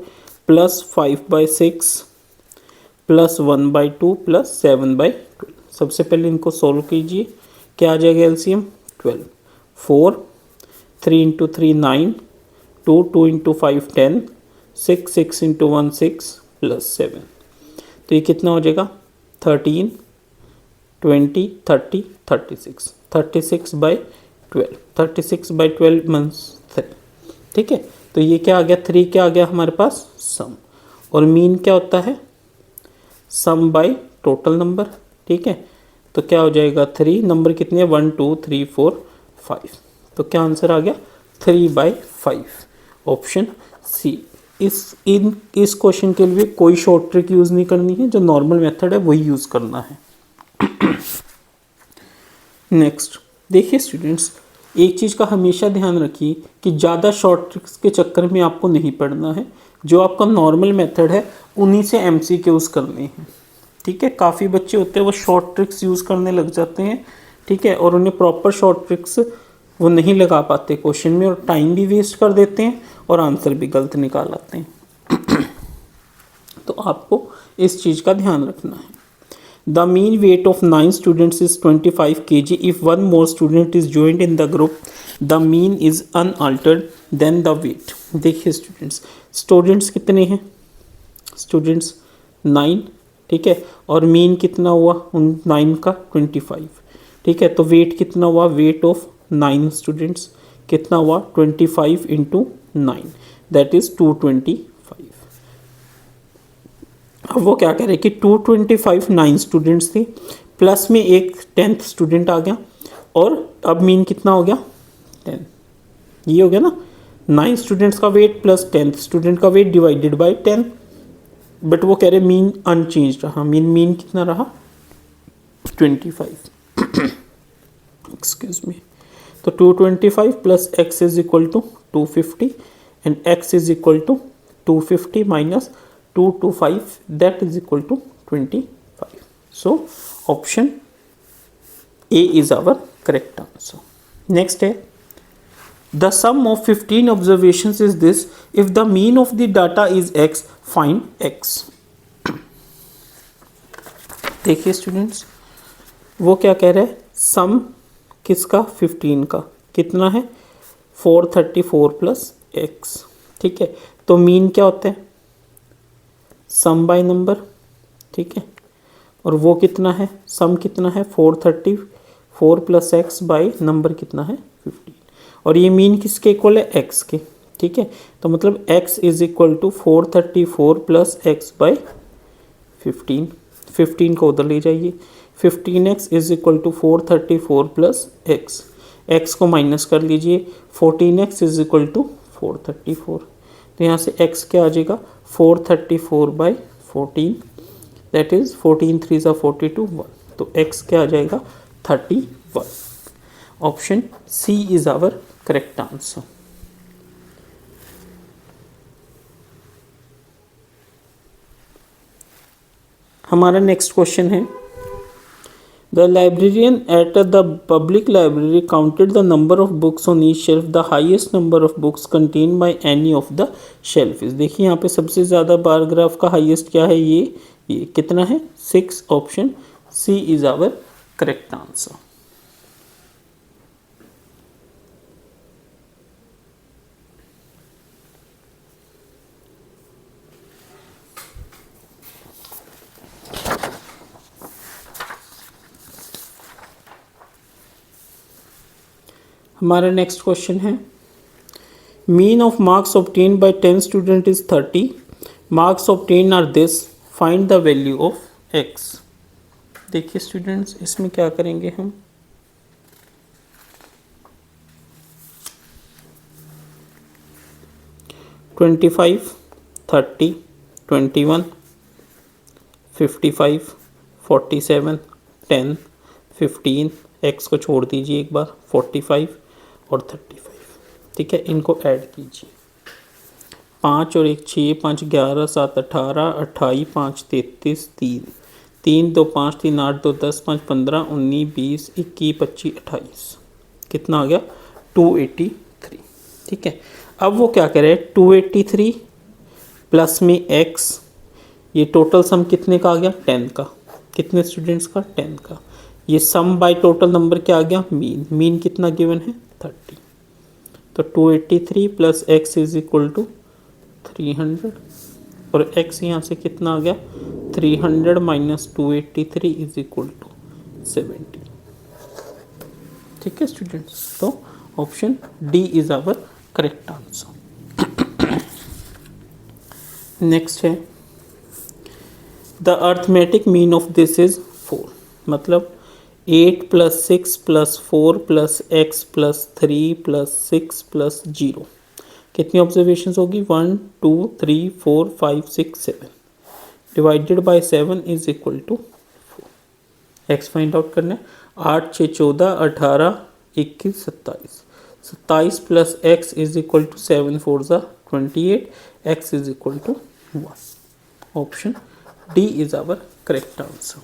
प्लस 5/6 प्लस 1/2 प्लस 7/12। सबसे पहले इनको सोल्व कीजिए, क्या आ जाएगा LCM 12, 4, 3 into 3 9, 2 into 5 10, 6 into 1 6 plus 7। तो ये कितना हो जाएगा 13, 20, 30, 36, 36/12, 36/12 मीन्स 3। ठीक है, तो ये क्या आ गया 3 क्या आ गया हमारे पास सम, और मीन क्या होता है सम बाय टोटल नंबर। ठीक है, तो क्या हो जाएगा 3 नंबर कितने हैं 1 2 3 4 5, तो क्या आंसर आ गया 3/5 ऑप्शन सी। इस क्वेश्चन के लिए कोई शॉर्ट ट्रिक यूज़ नहीं करनी है, जो नॉर्मल मेथड है वही यूज़ करना है। नेक्स्ट देखिए स्टूडेंट्स, एक चीज़ का हमेशा ध्यान रखिए कि ज़्यादा शॉर्ट ट्रिक्स के चक्कर में आपको नहीं पड़ना है। जो आपका नॉर्मल मेथड है उन्हीं से एमसीक्यूज़ करने हैं। ठीक है, काफ़ी बच्चे होते हैं वो शॉर्ट ट्रिक्स यूज़ करने लग जाते हैं। ठीक है, और उन्हें प्रॉपर शॉर्ट ट्रिक्स वो नहीं लगा पाते क्वेश्चन में, और टाइम भी वेस्ट कर देते हैं और आंसर भी गलत निकाल आते हैं। तो आपको इस चीज़ का ध्यान रखना है। The mean weight of 9 students is 25 kg. If one more student is joined in the group, the mean is unaltered, then the weight। देखिए स्टूडेंट्स कितने हैं, स्टूडेंट्स 9। ठीक है, और मीन कितना हुआ उन 9 का 25। ठीक है, तो वेट कितना हुआ, वेट ऑफ 9 स्टूडेंट्स कितना हुआ 25 इंटू 9, दैट इज़ 225। अब वो क्या कह रहे हैं कि 225 9 स्टूडेंट्स थे, प्लस में एक 10th स्टूडेंट आ गया, और अब मीन कितना हो गया 10। ये हो गया ना 9 स्टूडेंट्स का वेट प्लस 10th स्टूडेंट का वेट डिवाइडेड बाय 10। बट वो कह रहे मीन अनचेंज रहा, मीन कितना रहा 25। एक्सक्यूज मी, तो 225 plus x is equal to 250 and x is equal to 250 minus 225, that is equal to 25. So option A is our correct answer. Next है, the sum of 15 observations is this. If the mean of the data is x, find x. देखिए स्टूडेंट्स, वो क्या कह रहे हैं, सम किसका 15 का कितना है 434 प्लस x। ठीक है, तो मीन क्या होता है सम बाय नंबर। ठीक है, और वो कितना है सम कितना है 434 प्लस एक्स बाय नंबर कितना है 15, और ये मीन किसके इक्वल है एक्स के। ठीक है, तो मतलब x is equal to 434 plus x by 15, 15 को उधर ले जाइए, 15x is equal to 434 plus x, x को माइनस कर लीजिए, 14x इज इक्वल टू 434। तो यहाँ से x क्या आ जाएगा 434 बाई 14, दैट इज़ 14 3 ज़ा 42 1, तो x क्या आ जाएगा 31। Option C is our correct answer. हमारा नेक्स्ट क्वेश्चन है, the librarian at the public library counted the number of books on each shelf, the highest number of books contain by any of the shelf is. देखिए यहाँ पे सबसे ज़्यादा बारग्राफ का हाईएस्ट क्या है, ये कितना है 6। Option C is our correct answer. हमारा नेक्स्ट क्वेश्चन है, mean of marks obtain by 10 student is 30, marks obtain are this, find the value of x. देखिए स्टूडेंट्स, इसमें क्या करेंगे हम, ट्वेंटी 30, 21, 55, 47, 10, 15, एक्स को छोड़ दीजिए एक बार, 45 और 35। ठीक है, इनको ऐड कीजिए, 5 और 1 6, 5 11, 7 18, 28, 5 33, 3 2 5, 3 8 2 10, 5 15, 19 20 21 25 28, कितना आ गया 283। ठीक है, अब वो क्या करे, 283 प्लस में x, ये टोटल सम कितने का आ गया, 10 का। कितने स्टूडेंट्स का, 10 का। ये सम बाय टोटल नंबर क्या आ गया, मीन। मीन कितना गिवन है, 30। तो 283 प्लस x इज इक्वल टू 300, और x यहाँ से कितना आ गया, 300 माइनस 283 इज इक्वल टू 70। ठीक है स्टूडेंट्स, तो option D is our correct answer. Next है, the arithmetic mean of this is 4, मतलब 8 plus 6 plus 4 plus x plus 3 plus 6 plus 0, कितनी ऑब्जर्वेशन होगी, 1 2 3 4 5 6 7 divided by 7 is equal to 4। X find out करना है। 8 6 14 18 21 27, 27 plus x is equal to 7 4 28, x is equal to 1। Option D is our correct answer.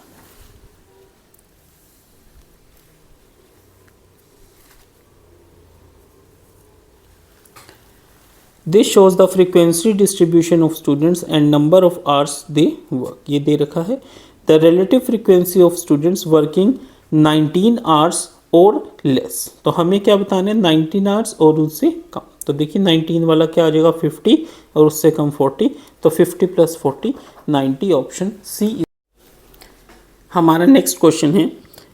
This shows the frequency distribution of students and number of hours they work. ये दे रखा है, the relative frequency of students working 19 hours और लेस। तो हमें क्या बताना है, 19 आवर्स और उससे कम। तो देखिए 19 वाला क्या आ जाएगा, 50, और उससे कम 40, तो 50 प्लस 40 90, ऑप्शन सी। हमारा नेक्स्ट क्वेश्चन है,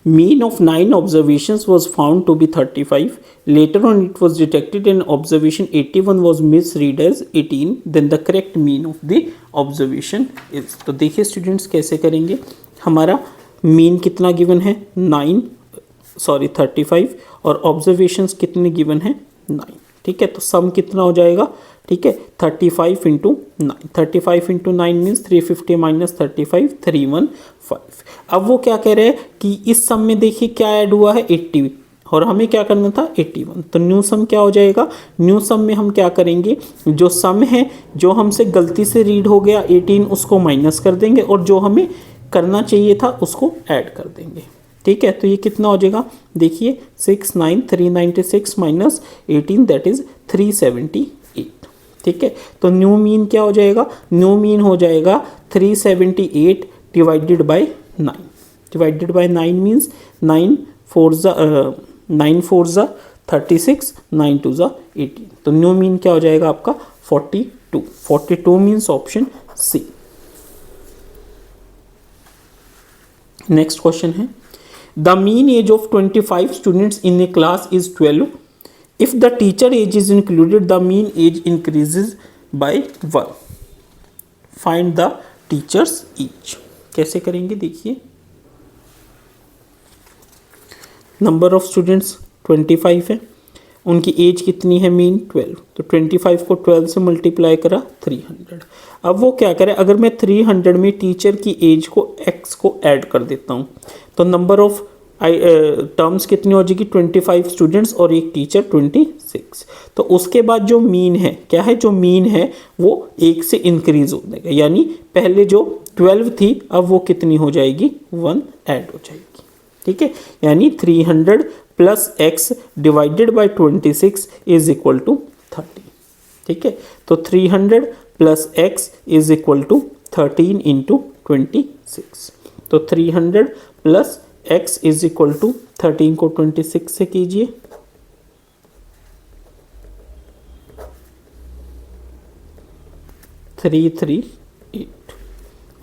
mean of 9 observations was found to be 35, later on it was detected an observation 81 was misread as 18, then the correct mean of the observation is। तो देखिए स्टूडेंट्स कैसे करेंगे, हमारा मीन कितना गिवन है, 35, और ऑब्जर्वेशंस कितने गिवन है, 9। ठीक है, तो सम कितना हो जाएगा, ठीक है, 35 इंटू 9, 35 इंटू 9 मीन्स 350 माइनस 35 315। अब वो क्या कह रहे हैं कि इस सम में देखिए क्या ऐड हुआ है, 80, और हमें क्या करना था, 81। तो न्यू सम क्या हो जाएगा, न्यू सम में हम क्या करेंगे, जो सम है जो हमसे गलती से रीड हो गया 18, उसको माइनस कर देंगे, और जो हमें करना चाहिए था उसको ऐड कर देंगे। ठीक है, तो ये कितना हो जाएगा, देखिए 69396 माइनस 18 दैट इज 378। ठीक है, तो न्यू मीन क्या हो जाएगा, न्यू मीन हो जाएगा 378 divided by 9। Divided by 9 means 9 4 ज़ा 36, 9 2 ज़ा 18। तो न्यू मीन क्या हो जाएगा आपका 42। 42 means option C. Next question है, the mean age of 25 students in a class is 12, if the teacher age is included the mean age increases by 1, find the teacher's age. कैसे करेंगे, देखिए नंबर ऑफ स्टूडेंट्स 25 है, उनकी एज कितनी है, मीन 12, तो 25 को 12 से मल्टीप्लाई करा 300। अब वो क्या करे, अगर मैं 300 में टीचर की एज को x को ऐड कर देता हूँ, तो नंबर ऑफ टर्म्स कितनी हो जाएगी, 25 स्टूडेंट्स और एक टीचर 26। तो उसके बाद जो मीन है, क्या है, जो मीन है वो 1 से इंक्रीज हो जाएगा, यानी पहले जो 12 थी अब वो कितनी हो जाएगी, 1 ऐड हो जाएगी। ठीक है, यानी 300 plus x divided by 26 is equal to 30। ठीक है, तो 300 plus x is equal to 13 into 26। तो 300 plus x is equal to 13 को 26 से कीजिए, $338,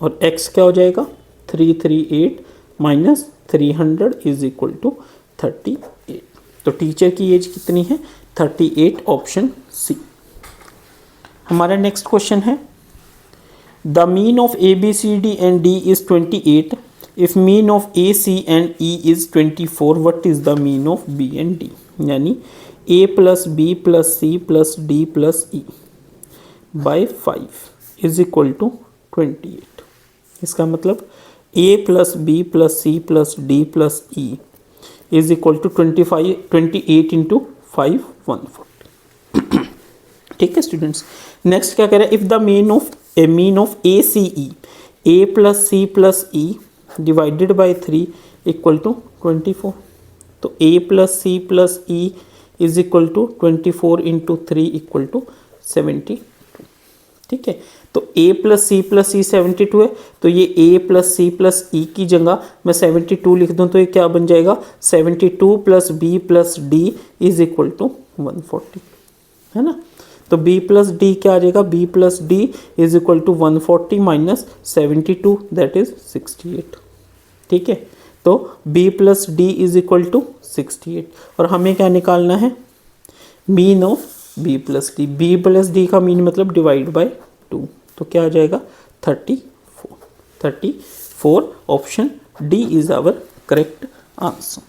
और x क्या हो जाएगा, 338 माइनस 300 इज इक्वल टू 38। तो टीचर की एज कितनी है, 38, ऑप्शन सी। हमारा नेक्स्ट क्वेश्चन है, the mean of a b c d and d is 28, if mean of A c and e is 24, what is the mean of b and d. यानी a plus B plus C plus D plus e by 5 is equal to 28। इसका मतलब a plus B plus C plus D plus E is equal to 28 into 5 140। ठीक है स्टूडेंट्स, नेक्स्ट क्या कह रहा है, if the mean of A C E, A plus C plus E divided by 3 equal to 24। तो a plus C plus E is equal to 24 into 3 equal to 72। ठीक है, तो a plus C plus E 72 है, तो ये a plus C plus E की जगह मैं 72 लिख दूं तो ये क्या बन जाएगा 72 plus B plus D is equal to 140, है ना। तो b प्लस डी क्या आ जाएगा, b plus D is equal to 140 minus 72 that is 68। ठीक है, तो b plus D is equal to 68 और हमें क्या निकालना है, mean of b plus D. b plus D का मीन मतलब डिवाइड बाय 2, तो क्या आ जाएगा 34। Option D is our correct answer.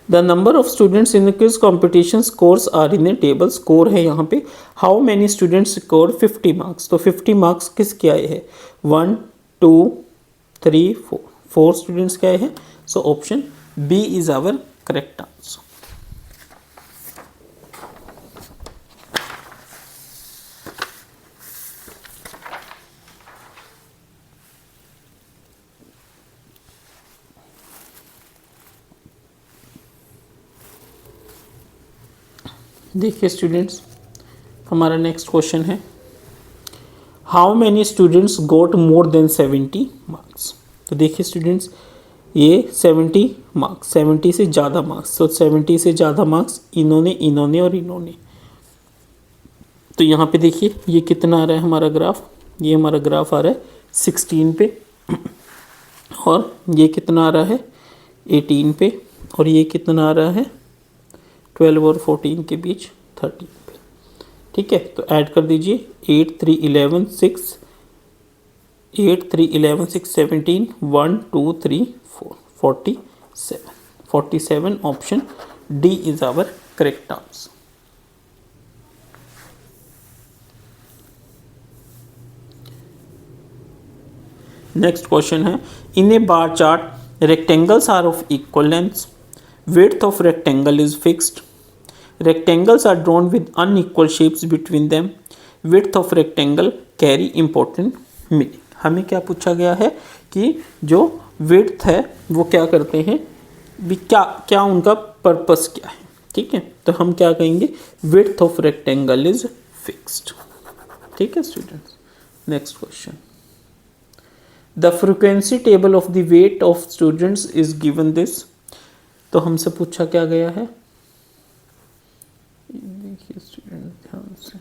The number of students in quiz competition scores are in a table. Score है यहाँ पे, how many students score 50 marks, तो 50 मार्क्स किसके आए हैं 1 2 3 4, 4 स्टूडेंट्स के आए हैं। So option B is our correct answer. देखिए स्टूडेंट्स, हमारा नेक्स्ट क्वेश्चन है, how many students got more than 70 marks. तो देखिए स्टूडेंट्स, ये 70 मार्क्स, 70 से ज़्यादा मार्क्स, तो 70 से ज़्यादा मार्क्स इन्होंने और इन्होंने। तो यहाँ पे देखिए ये कितना आ रहा है हमारा ग्राफ, ये हमारा ग्राफ आ रहा है 16 पे, और ये कितना आ रहा है 18 पे, और ये कितना आ रहा है 12 और 14 के बीच 13 पे। ठीक है, तो ऐड कर दीजिए 8 3 11 6 8 3 11 6 17 1 2 3 4 47 option D is our correct answer. Next question है, in a bar chart rectangles are of equal length, width of rectangle is fixed, rectangles are drawn with unequal shapes between them, width of rectangle carry important meaning। हमें क्या पूछा गया है कि जो width है वो क्या करते हैं, भी क्या उनका पर्पस क्या है। ठीक है, तो हम क्या कहेंगे, width of rectangle is fixed। ठीक है students, next question, the frequency table of the weight of students is given this. तो हमसे पूछा क्या गया है, देखिए स्टूडेंट ध्यान से,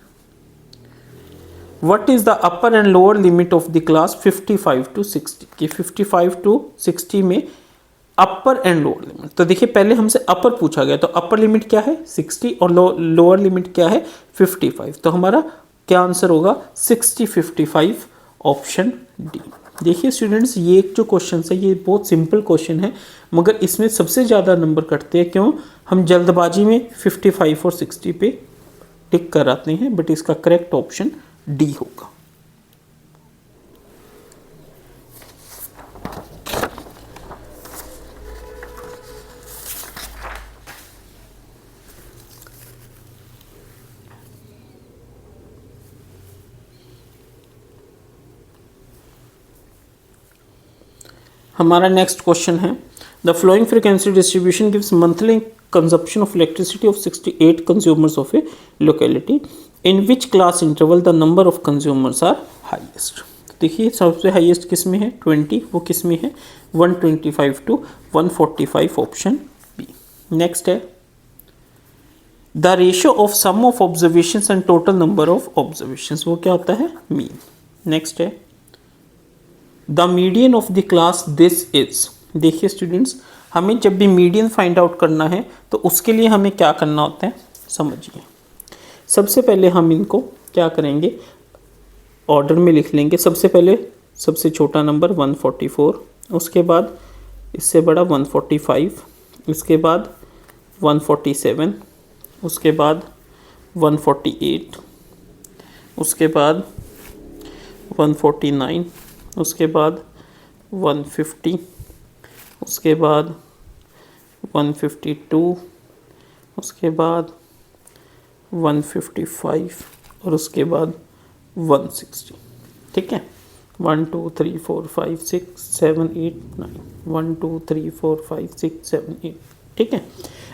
what is the upper and lower limit of the class 55 to 60 कि 55 to 60 में अपर एंड लोअर लिमिट। तो देखिए पहले हमसे अपर पूछा गया, तो अपर लिमिट क्या है 60 और लोअर लिमिट क्या है 55। तो हमारा क्या आंसर होगा 60 55 ऑप्शन डी। देखिए स्टूडेंट्स, ये एक जो क्वेश्चन है ये बहुत सिंपल क्वेश्चन है, मगर इसमें सबसे ज़्यादा नंबर कटते हैं। क्यों, हम जल्दबाजी में 55 और 60 पे टिक कर आते हैं, बट इसका करेक्ट ऑप्शन डी होगा। हमारा नेक्स्ट क्वेश्चन है, the following frequency distribution gives monthly consumption of electricity of 68 consumers of a locality, in which class interval the number of consumers are highest. देखिए सबसे हाईएस्ट किस में है 20, वो किस में है 125 to 145 ऑप्शन बी। नेक्स्ट है, the ratio of sum of observations and total number of observations, वो क्या होता है मीन। नेक्स्ट है, the median of the class this is. देखिए स्टूडेंट्स, हमें जब भी मीडियन फाइंड आउट करना है तो उसके लिए हमें क्या करना होता है, समझिए। सबसे पहले हम इनको क्या करेंगे, ऑर्डर में लिख लेंगे। सबसे पहले सबसे छोटा नंबर 144, उसके बाद इससे बड़ा 145, उसके बाद 147, उसके बाद 148, उसके बाद 149, उसके बाद 150, उसके बाद 152, उसके बाद 155 और उसके बाद 160। ठीक है, 1 2 3 4 5 6 7 8 9, 1 2 3 4 5 6 7 8, ठीक है।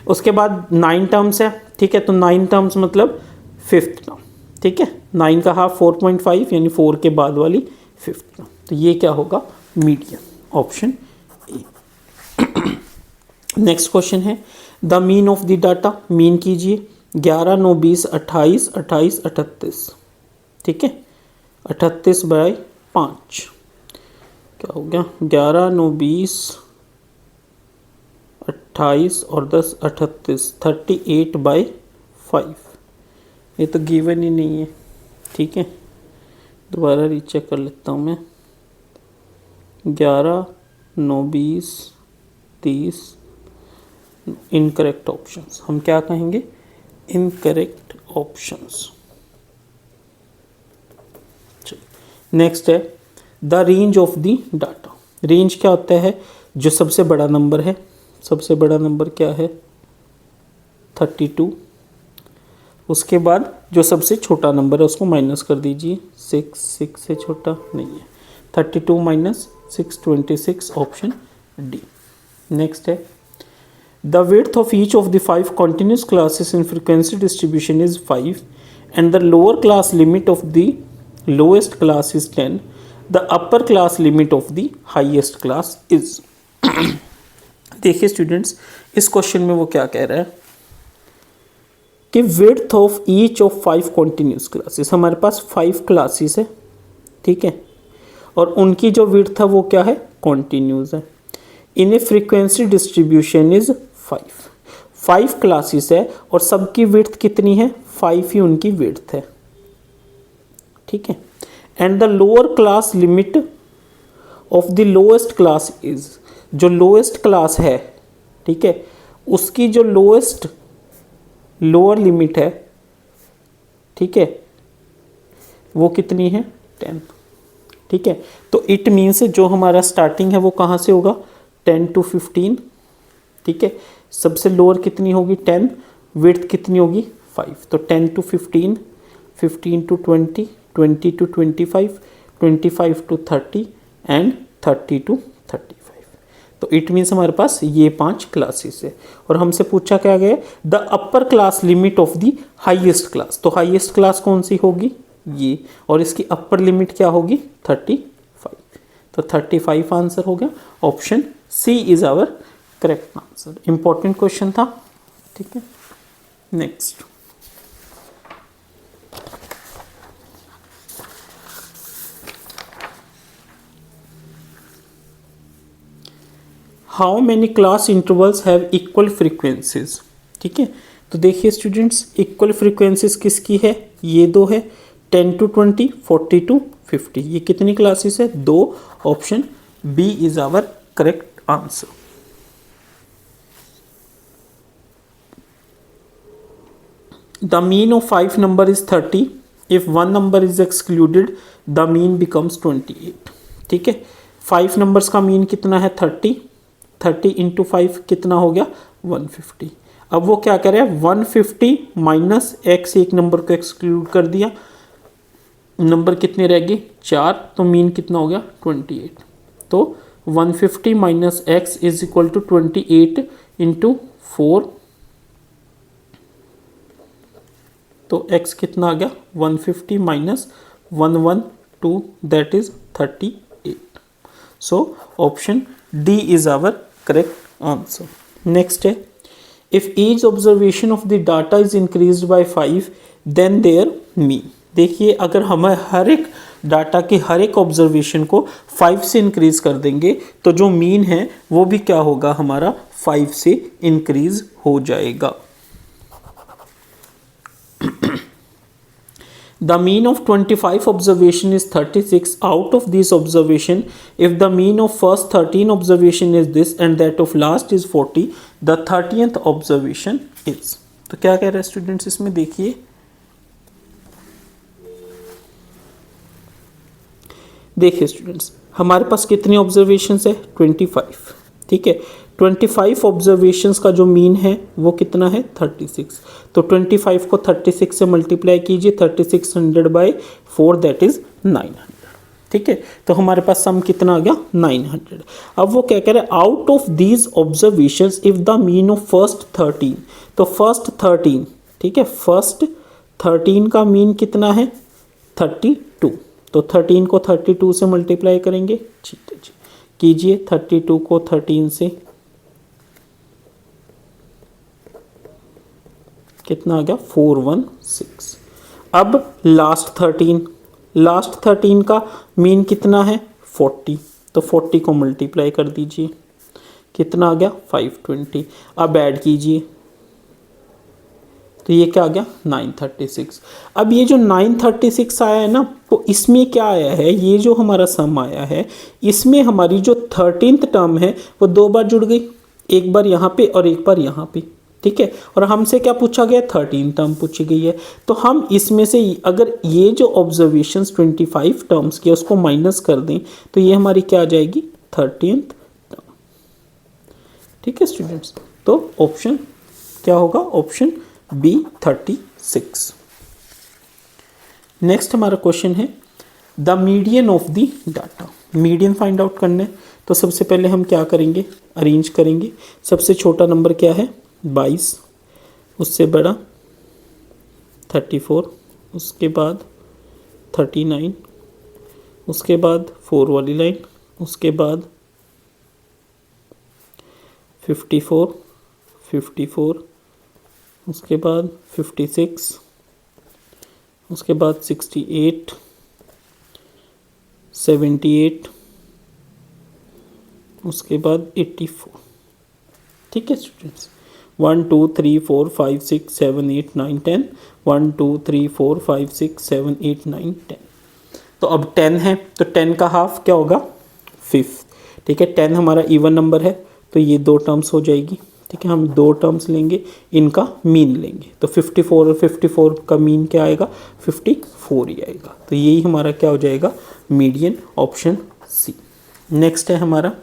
उसके बाद 9 टर्म्स है, ठीक है, तो 9 टर्म्स मतलब फिफ्थ टर्म, ठीक है। 9 का हाफ 4.5 यानी 4 के बाद वाली फिफ्थ टर्म, तो ये क्या होगा, median, option A. Next question है the mean of the data, mean कीजिए 11 9 20 28 28 38, ठीक है, 38/5 क्या हो गया, 11 9 20 28 और 10 38, 38/5, ये तो गिवन ही नहीं है, ठीक है, दोबारा रीचेक कर लेता हूँ मैं। 11 9 20 30 इनकरेक्ट ऑप्शंस, हम क्या कहेंगे, इनकरेक्ट ऑप्शंस। नेक्स्ट है the range of the data, range क्या होता है, जो सबसे बड़ा नंबर है, सबसे बड़ा नंबर क्या है 32, उसके बाद जो सबसे छोटा नंबर है उसको माइनस कर दीजिए, 6 से छोटा नहीं है, 32 माइनस 6 26, ऑप्शन डी। नेक्स्ट है the width of each of the 5 continuous classes in frequency distribution is 5 and the lower class limit of the lowest class is 10, the upper class limit of the highest class is। देखिए स्टूडेंट्स, इस क्वेश्चन में वो क्या कह रहा है कि width of each of 5 continuous classes, हमारे पास 5 क्लासेस है, ठीक है, और उनकी जो width है वो क्या है, कॉन्टीन्यूस है। In a frequency distribution is 5 classes है और सबकी विड्थ कितनी है, 5 ही उनकी विड्थ है, ठीक है। And the lower class limit of the lowest class is, जो लोएस्ट क्लास है, ठीक है, उसकी जो लोअर लिमिट है, ठीक है, वो कितनी है 10, ठीक है। तो इट मीन्स जो हमारा स्टार्टिंग है वो कहाँ से होगा, 10 to 15, ठीक है, सबसे लोअर कितनी होगी 10, विड्थ कितनी होगी 5, तो 10 to 15, 15 to 20, 20 to 25, 25 to 30 and 30 to 35। तो इट मीन्स हमारे पास ये 5 क्लासेस है और हमसे पूछा क्या गया, the upper class limit of the highest class, तो हाईएस्ट क्लास कौन सी होगी ये, और इसकी अपर लिमिट क्या होगी 35, तो 35 आंसर हो गया, option C is our correct answer. Important question था, ठीक है। Next how many class intervals have equal frequencies, ठीक है। तो देखिए स्टूडेंट्स, इक्वल फ्रीक्वेंसीज किसकी है, ये दो है, 10 to 20, 40 to 50, ये कितनी क्लासेस है, 2, option B is our correct answer. The mean of 5 number is 30. If one number is excluded, the mean becomes 28. ठीक है, 5 नंबर्स का मीन कितना है 30, 30 इंटू 5 कितना हो गया 150। अब वो क्या करे, 150 माइनस एक्स, एक नंबर को एक्सक्लूड कर दिया, नंबर कितने रह गए 4, तो मीन कितना हो गया 28। तो 150 minus x is equal to 28 into 4, तो x कितना आ गया 150 minus 112, that is 38। So option D is our correct answer. Next है if each observation of the data is increased by 5 then their mean. देखिए, अगर हम हर एक डाटा के हर एक ऑब्जर्वेशन को 5 से इंक्रीज कर देंगे तो जो मीन है वो भी क्या होगा, हमारा 5 से इंक्रीज हो जाएगा। The mean of 25 observation is 36. Out of these observation, if the mean of first 13 observation is this and that of last is 40, the 30th observation is। तो क्या कह रहे हैं स्टूडेंट्स इसमें, देखिए देखिए स्टूडेंट्स, हमारे पास कितनी ऑब्जर्वेशंस है 25, ठीक है। 25 ऑब्जर्वेशंस का जो मीन है वो कितना है 36, तो 25 को 36 से मल्टीप्लाई कीजिए, 3600 बाई 4 दैट इज 900, ठीक है। तो हमारे पास सम कितना आ गया 900। अब वो क्या कह रहे हैं, out of these observations if the mean of first 13, तो फर्स्ट 13, ठीक है, फर्स्ट 13 का मीन कितना है 32, तो 13 को 32 से मल्टीप्लाई करेंगे, ठीक है जी, कीजिए 32 को 13 से, कितना आ गया 416। अब लास्ट 13 का मीन कितना है 40, तो 40 को मल्टीप्लाई कर दीजिए, कितना आ गया 520। अब ऐड कीजिए, तो ये क्या आ गया 936। अब ये जो 936 आया है ना, तो इसमें क्या आया है, ये जो हमारा सम आया है, इसमें हमारी जो 13th टर्म है वो दो बार जुड़ गई, एक बार यहाँ पे और एक बार यहाँ पे, ठीक है। और हमसे क्या पूछा गया 13 टर्म पूछी गई है, तो हम इसमें से अगर ये जो ऑब्जर्वेशंस 25 टर्म्स की उसको माइनस कर दें तो ये हमारी क्या आ जाएगी 13th टर्म, ठीक है स्टूडेंट्स। तो ऑप्शन क्या होगा, ऑप्शन बी 36। नेक्स्ट हमारा क्वेश्चन है the median of the data, median find out करना है। तो सबसे पहले हम क्या करेंगे, अरेंज करेंगे। सबसे छोटा नंबर क्या है 22, उससे बड़ा 34, उसके बाद 39, उसके बाद 4 वाली लाइन, उसके बाद 54, 54, उसके बाद 56, उसके बाद 68, 78, उसके बाद 84, ठीक है स्टूडेंट्स। 1 2 3 4 5 6 7 8 9 10, 1 2 3 4 5 6 7 8 9 10। तो अब 10 है तो 10 का हाफ क्या होगा 5, ठीक है। 10 हमारा इवन नंबर है तो ये दो टर्म्स हो जाएगी, ठीक है। हम दो टर्म्स लेंगे, इनका मीन लेंगे, तो 54 और 54 का मीन क्या आएगा 54 ही आएगा। तो यही हमारा क्या हो जाएगा मीडियन, ऑप्शन सी। नेक्स्ट है हमारा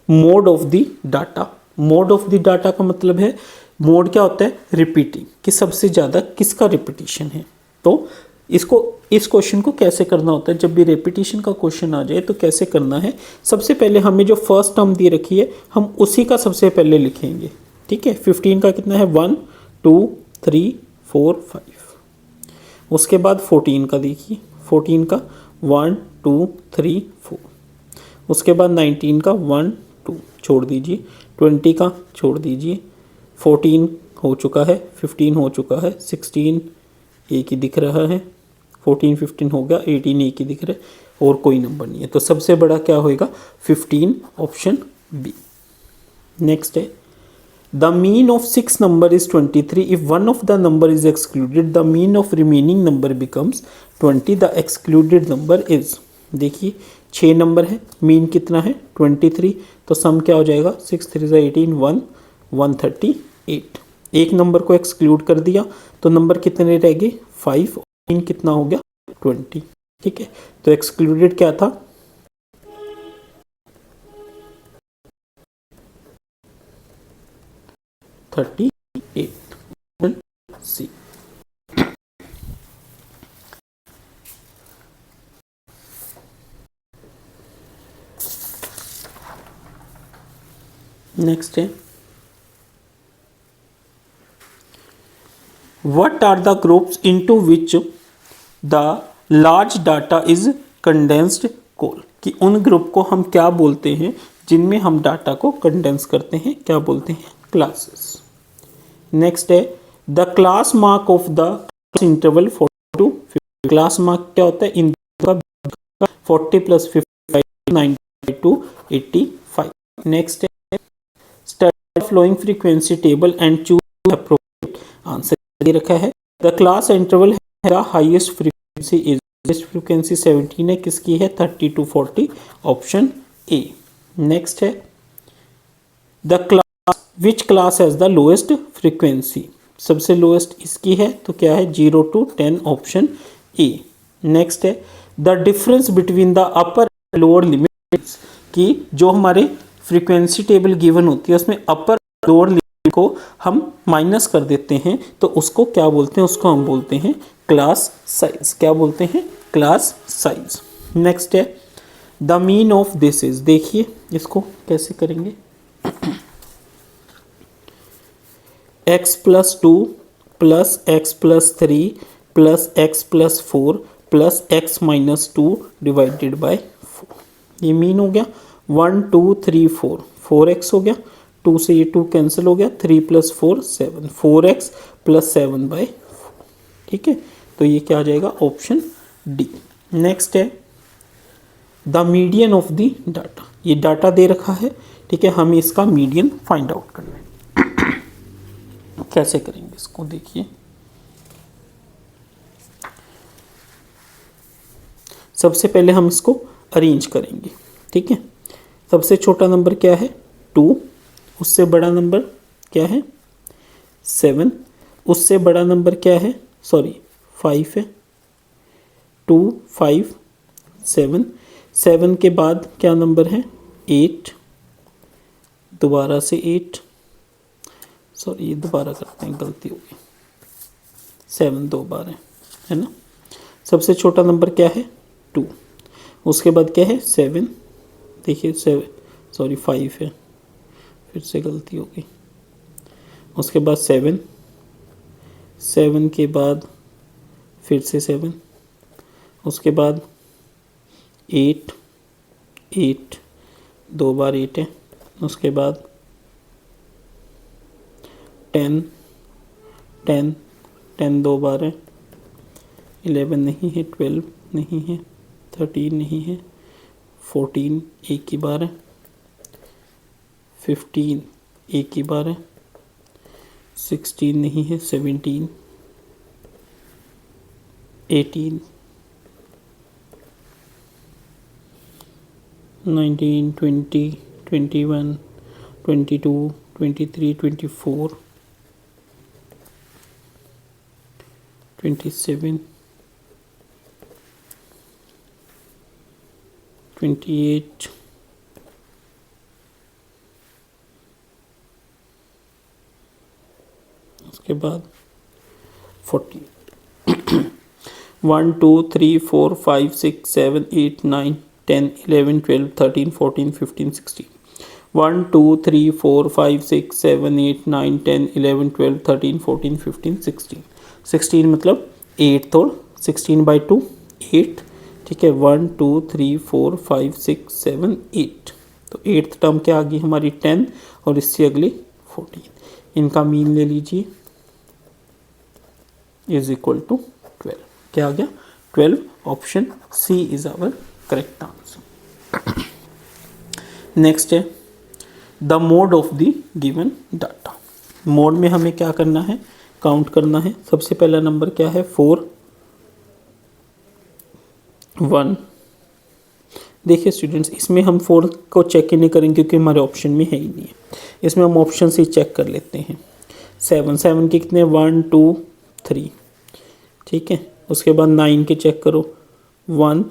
mode of the data. Mode of the data का मतलब है, मोड क्या होता है रिपीटिंग, कि सबसे ज़्यादा किसका रिपीटिशन है। तो इसको, इस क्वेश्चन को कैसे करना होता है, जब भी रेपिटेशन का क्वेश्चन आ जाए तो कैसे करना है, सबसे पहले हमें जो फर्स्ट टर्म दी रखी है हम उसी का सबसे पहले लिखेंगे, ठीक है। 15 का कितना है 1 2 3 4 5, उसके बाद 14 का देखिए, 14 का 1 2 3 4, उसके बाद 19 का 1 2 छोड़ दीजिए, 20 का छोड़ दीजिए, 14 हो चुका है, 15 हो चुका है, 16 एक ही दिख रहा है, 14 15 हो गया, 18 एक ही दिख रहा है और कोई नंबर नहीं है। तो सबसे बड़ा क्या होएगा 15, ऑप्शन बी। नेक्स्ट है the mean of 6 number is 23 if one of the number is excluded the mean of remaining number becomes 20 the excluded number is. देखिए 6 नंबर है, मीन कितना है 23, तो सम क्या हो जाएगा 6 3 18 138। एक नंबर को एक्सक्लूड कर दिया तो नंबर कितने रह गए 5, मीन कितना हो गया 20, ठीक है। तो एक्सक्लूडेड क्या था 38, सी। नेक्स्ट है what are the groups into which the large data is condensed call, कि उन ग्रुप को हम क्या बोलते हैं जिनमें हम डाटा को कंडेंस करते हैं, क्या बोलते हैं क्लासेस। नेक्स्ट है the class mark of the interval 40 to 50, class mark क्या होता है इन 40 + 55 92 85। नेक्स्ट है study following frequency table and choose appropriate answer दे रखा है। द क्लास इंटरवल है the highest frequency is, highest frequency 17 है, किसकी है 30 to 40, ऑप्शन ए। नेक्स्ट है the class which class has the lowest frequency, सबसे लोएस्ट इसकी है तो क्या है 0 to 10, ऑप्शन ए। नेक्स्ट है the difference between the upper and lower limits, कि जो हमारे फ्रीक्वेंसी टेबल गिवन होती है उसमें अपर लोअर लिमिट को हम माइनस कर देते हैं तो उसको क्या बोलते हैं, उसको हम बोलते हैं क्लास साइज। क्या बोलते हैं क्लास साइज। नेक्स्ट है the mean of this is, देखिए इसको कैसे करेंगे। x plus 2 plus x plus 3 plus x plus 4 plus x minus 2 divided by 4, ये मीन हो गया। 1 2 3 4, 4x हो गया, 2 से ये 2 कैंसिल हो गया, 3 प्लस 4 7, 4x प्लस 7 बाय 4, ठीक है। तो ये क्या आ जाएगा, ऑप्शन डी। नेक्स्ट है the median of the data, ये डाटा दे रखा है, ठीक है, हमें इसका मीडियन फाइंड आउट करना है। कैसे करेंगे इसको, देखिए सबसे पहले हम इसको अरेंज करेंगे, ठीक है। सबसे छोटा नंबर क्या है 2, उससे बड़ा नंबर क्या है 7, उससे बड़ा नंबर क्या है 5 है, 2 5 7, 7 के बाद क्या नंबर है 8, दोबारा से 8, ये दोबारा करते हैं, गलती हो गई, 7 2 बार है ना। सबसे छोटा नंबर क्या है 2, उसके बाद क्या है 7, देखिए 5 है, फिर से गलती हो गई, उसके बाद 7, 7 के बाद फिर से 7, उसके बाद 8 8 2 बार 8 है, उसके बाद 10 10 10 2 बार है, 11 नहीं है, 12 नहीं है, 13 नहीं है, 14 एक ही बार है, 15 एक ही बार है, 16 नहीं है, 17 18 19 20 21 22 23 24 27 28 उसके बाद 40 1 2 3 4 5 6 7 8 9 10 11 12 13 14 15 16 1 2 3 4 5 6 7 8 9 10 11 12 13 14 15 16 16 मतलब 8 तोड़ 16 बाई 2 8, ठीक है। 1 2 3 4 5 6 7 8, तो 8th टर्म क्या आ गई हमारी 10 और इससे अगली 14, इनका मीन ले लीजिए इज इक्वल टू 12, क्या आ गया 12, option C is our correct answer. Next है the mode of the given data, mode में हमें क्या करना है, काउंट करना है। सबसे पहला नंबर क्या है 4 1, देखिए स्टूडेंट्स इसमें हम 4 को चेक ही नहीं करेंगे क्योंकि हमारे ऑप्शन में है ही नहीं है, इसमें हम ऑप्शन से ही चेक कर लेते हैं। 7 के कितने 1 2 3, ठीक है। उसके बाद 9 के चेक करो 1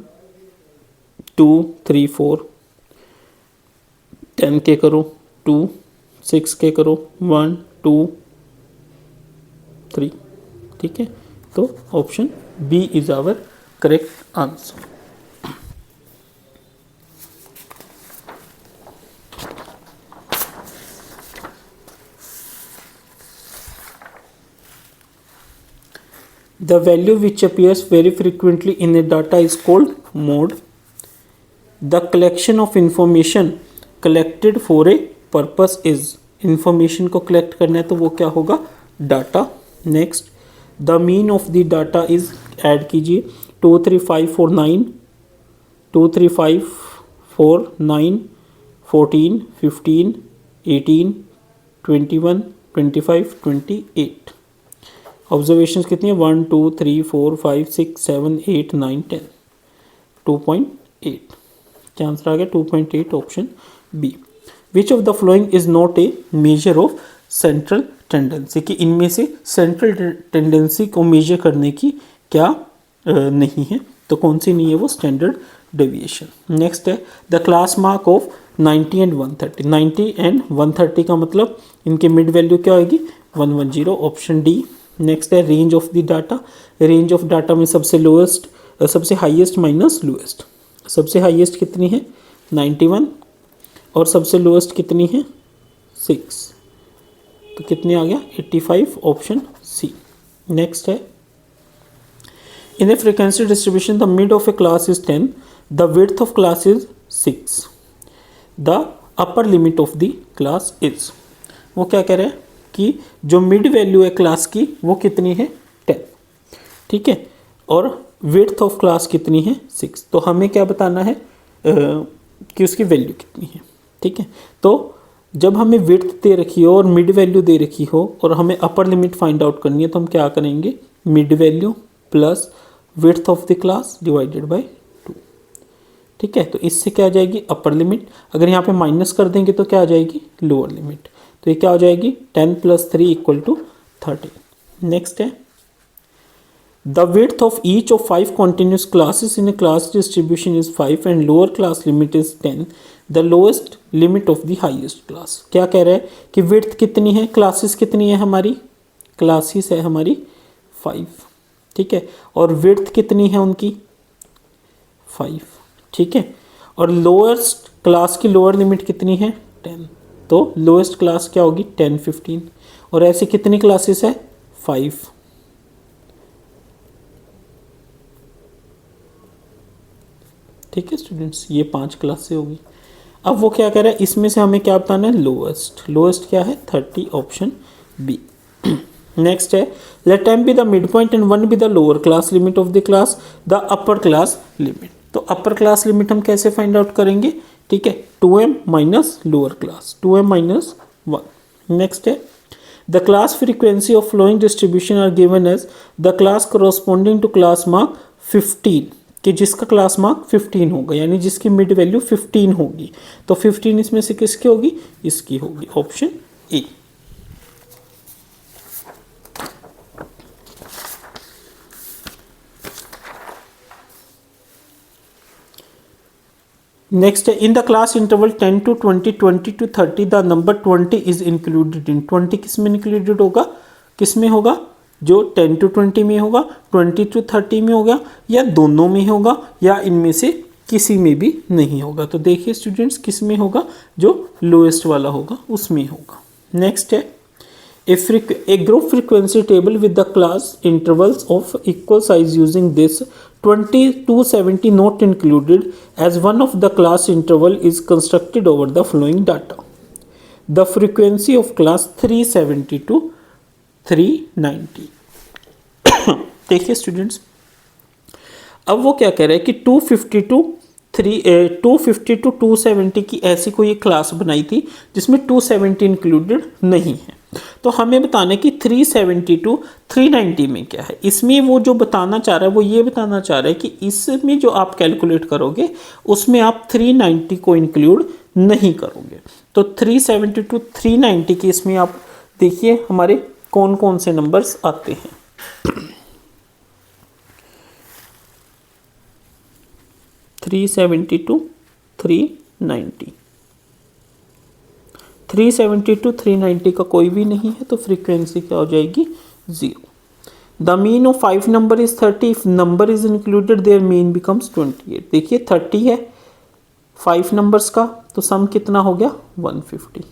2 3 4, 10 के करो 2, 6 के करो 1 2 3, ठीक है। तो option B is our correct answer. The value which appears very frequently in a data is called mode. The collection of information collected for a purpose is, information को collect करना है तो वो क्या होगा data. Next, the mean of the data is, add कीजिए 2 3 5 4 9, 2 3 5 4 9 14 15 18 21 25 28, ऑब्जर्वेशंस कितनी है 1 2 3 4 5 6 7 8 9 10, 2.8, क्या आंसर आ गया 2.8, option B. Which of the following is not a measure of central tendency, कि इनमें से सेंट्रल टेंडेंसी को मेजर करने की क्या नहीं है, तो कौन सी नहीं है वो स्टैंडर्ड डेविएशन। नेक्स्ट है the class mark of 90 and 130, 90 and 130 का मतलब इनकी मिड वैल्यू क्या होगी 110, ऑप्शन डी। नेक्स्ट है range of the data, range of data में सबसे लोएस्ट सबसे हाईएस्ट माइनस लोएस्ट, सबसे हाईएस्ट कितनी है 91 और सबसे लोएस्ट कितनी है 6, तो कितनी आ गया 85, ऑप्शन सी। नेक्स्ट है in a frequency distribution the mid of a class is 10, the width of class is 6, the upper limit of the class is. वो क्या कह रहे हैं कि जो मिड वैल्यू है क्लास की वो कितनी है 10, ठीक है, और विड्थ ऑफ क्लास कितनी है 6। तो हमें क्या बताना है कि उसकी वैल्यू कितनी है, ठीक है। तो जब हमें विड्थ दे रखी हो और मिड वैल्यू दे रखी हो और हमें अपर लिमिट फाइंड आउट करनी है तो हम क्या करेंगे, mid value plus width of the class divided by 2, ठीक है। तो इससे क्या आ जाएगी अपर लिमिट, अगर यहाँ पे माइनस कर देंगे तो क्या आ जाएगी लोअर लिमिट। तो ये क्या हो जाएगी 10 + 3 = 13। नेक्स्ट है the width of each of 5 continuous classes in a class distribution is 5 and lower class limit is 10, the lowest limit of the highest class। क्या कह रहा है कि विड्थ कितनी है, क्लासेस कितनी है हमारी, क्लासेस है हमारी 5, ठीक है, और विड्थ कितनी है उनकी 5, ठीक है, और लोएस्ट क्लास की लोअर लिमिट कितनी है 10, तो लोएस्ट क्लास क्या होगी 10, 15, और ऐसे कितनी क्लासेस है 5, ठीक है स्टूडेंट्स, ये 5 क्लास से होगी। अब वो क्या कह रहा है इसमें से हमें क्या बताना है लोएस्ट, लोएस्ट क्या है 30, ऑप्शन बी। नेक्स्ट है let m be the mid point and 1 be the lower class limit of the class, the upper class limit. तो अपर क्लास लिमिट हम कैसे फाइंड आउट करेंगे, ठीक है, 2m minus lower class, 2m minus 1। Next है the class frequency of following distribution are given as the class corresponding to class mark 15, कि जिसका क्लास मार्क 15 होगा, यानी जिसकी मिड वैल्यू 15 होगी। तो 15 इसमें से किसकी होगी, इसकी होगी, ऑप्शन ए। नेक्स्ट है in the class interval 10 to 20, 20 to 30 the number 20 is included इन। 20 किस में इंक्लूडेड होगा, किस में होगा, जो 10 to 20 में होगा, 20 to 30 में होगा, या दोनों में होगा, या इनमें से किसी में भी नहीं होगा। तो देखिए स्टूडेंट्स किस में होगा, जो लोएस्ट वाला होगा उसमें होगा। नेक्स्ट है a group frequency table with the class intervals of equal size using this 20 to 70 not included as one of the class interval is constructed over the following data. The frequency of class 370 to 390। देखिए स्टूडेंट्स अब वो क्या कह रहे हैं कि 250 to 270 की ऐसी कोई एक क्लास बनाई थी जिसमें 270 इंक्लूडेड नहीं है। तो हमें बताना है कि 370 to 390 में क्या है। इसमें वो जो बताना चाह रहा है वो ये बताना चाह रहा है कि इसमें जो आप कैलकुलेट करोगे उसमें आप 390 को इंक्लूड नहीं करोगे। तो 370 to 390 की इसमें आप देखिए हमारे कौन कौन से नंबर्स आते हैं। 370 to 390, 370 to 390 का कोई भी नहीं है तो फ्रीक्वेंसी क्या हो जाएगी 0। The mean of 5 number is 30, if number is included there mean becomes 28। देखिए 30 है 5 नंबर्स का, तो सम कितना हो गया 150।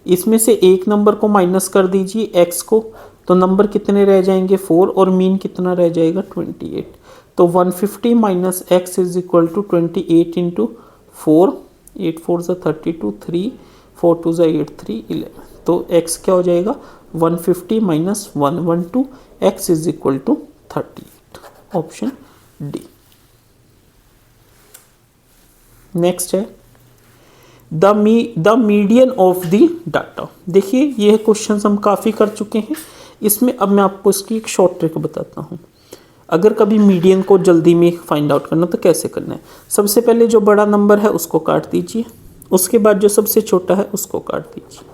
इसमें से एक नंबर को माइनस कर दीजिए x को, तो नंबर कितने रह जाएंगे 4, और मीन कितना रह जाएगा 28। तो 150 minus x is equal to 28 into 4, 8 4 32, 3 4 2 8 3 11। तो x क्या हो जाएगा 150 minus 112, x is equal to 38, option D. Next है the median of the data. देखिए ये क्वेश्चन हम काफ़ी कर चुके हैं, इसमें अब मैं आपको इसकी एक शॉर्ट ट्रिक बताता हूँ। अगर कभी मीडियन को जल्दी में फाइंड आउट करना तो कैसे करना है, सबसे पहले जो बड़ा नंबर है उसको काट दीजिए, उसके बाद जो सबसे छोटा है उसको काट दीजिए,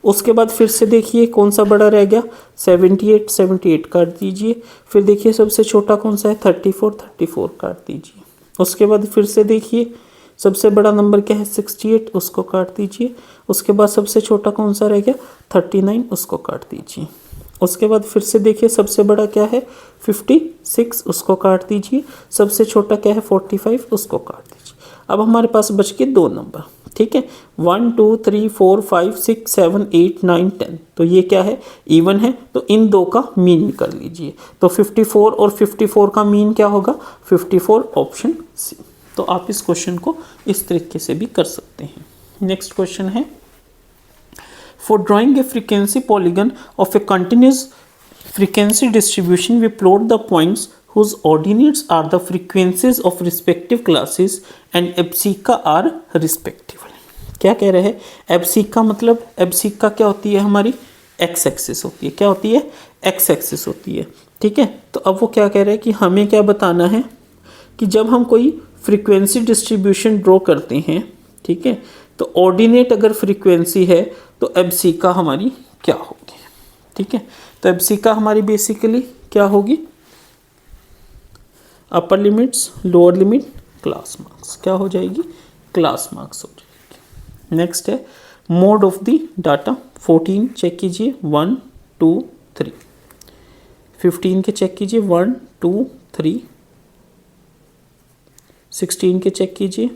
उसके बाद फिर से देखिए कौन सा बड़ा रह गया 78, 78 काट दीजिए, फिर देखिए सबसे छोटा कौन सा है 34, 34 काट दीजिए, उसके बाद फिर से देखिए सबसे बड़ा नंबर क्या है 68, उसको काट दीजिए, उसके बाद सबसे छोटा कौन सा रह गया 39, उसको काट दीजिए, उसके बाद फिर से देखिए सबसे बड़ा क्या है 56, उसको काट दीजिए। सबसे छोटा क्या है 45, उसको काट दीजिए। अब हमारे पास बच के 2 नंबर, ठीक है। 1 2 3 4 5 6 7 8 9 10, तो ये क्या है इवन है, तो इन दो का मीन कर लीजिए। तो 54 और 54 का मीन क्या होगा 54, ऑप्शन सी। तो आप इस क्वेश्चन को इस तरीके से भी कर सकते हैं। नेक्स्ट क्वेश्चन है, for drawing a frequency polygon of a continuous frequency distribution, we plot the points whose ordinates are the frequencies of respective classes and abscissa are respectively। क्या कह रहे हैं, abscissa मतलब abscissa क्या होती है हमारी x एक्सिस होती है। क्या होती है x एक्सिस होती है, ठीक है। तो अब वो क्या कह रहे हैं कि हमें क्या बताना है कि जब हम कोई फ्रीक्वेंसी डिस्ट्रीब्यूशन ड्रॉ करते हैं, ठीक है, तो ऑर्डिनेट अगर फ्रीक्वेंसी है तो एब्सिका हमारी क्या होगी, ठीक है। तो एब्सिका हमारी बेसिकली क्या होगी, upper limits, lower limit, class marks, क्या हो जाएगी क्लास मार्क्स हो जाएगी। नेक्स्ट है mode of the data, 14 check कीजिए 1 2 3, 15 के चेक कीजिए 1 2 3, 16 के चेक कीजिए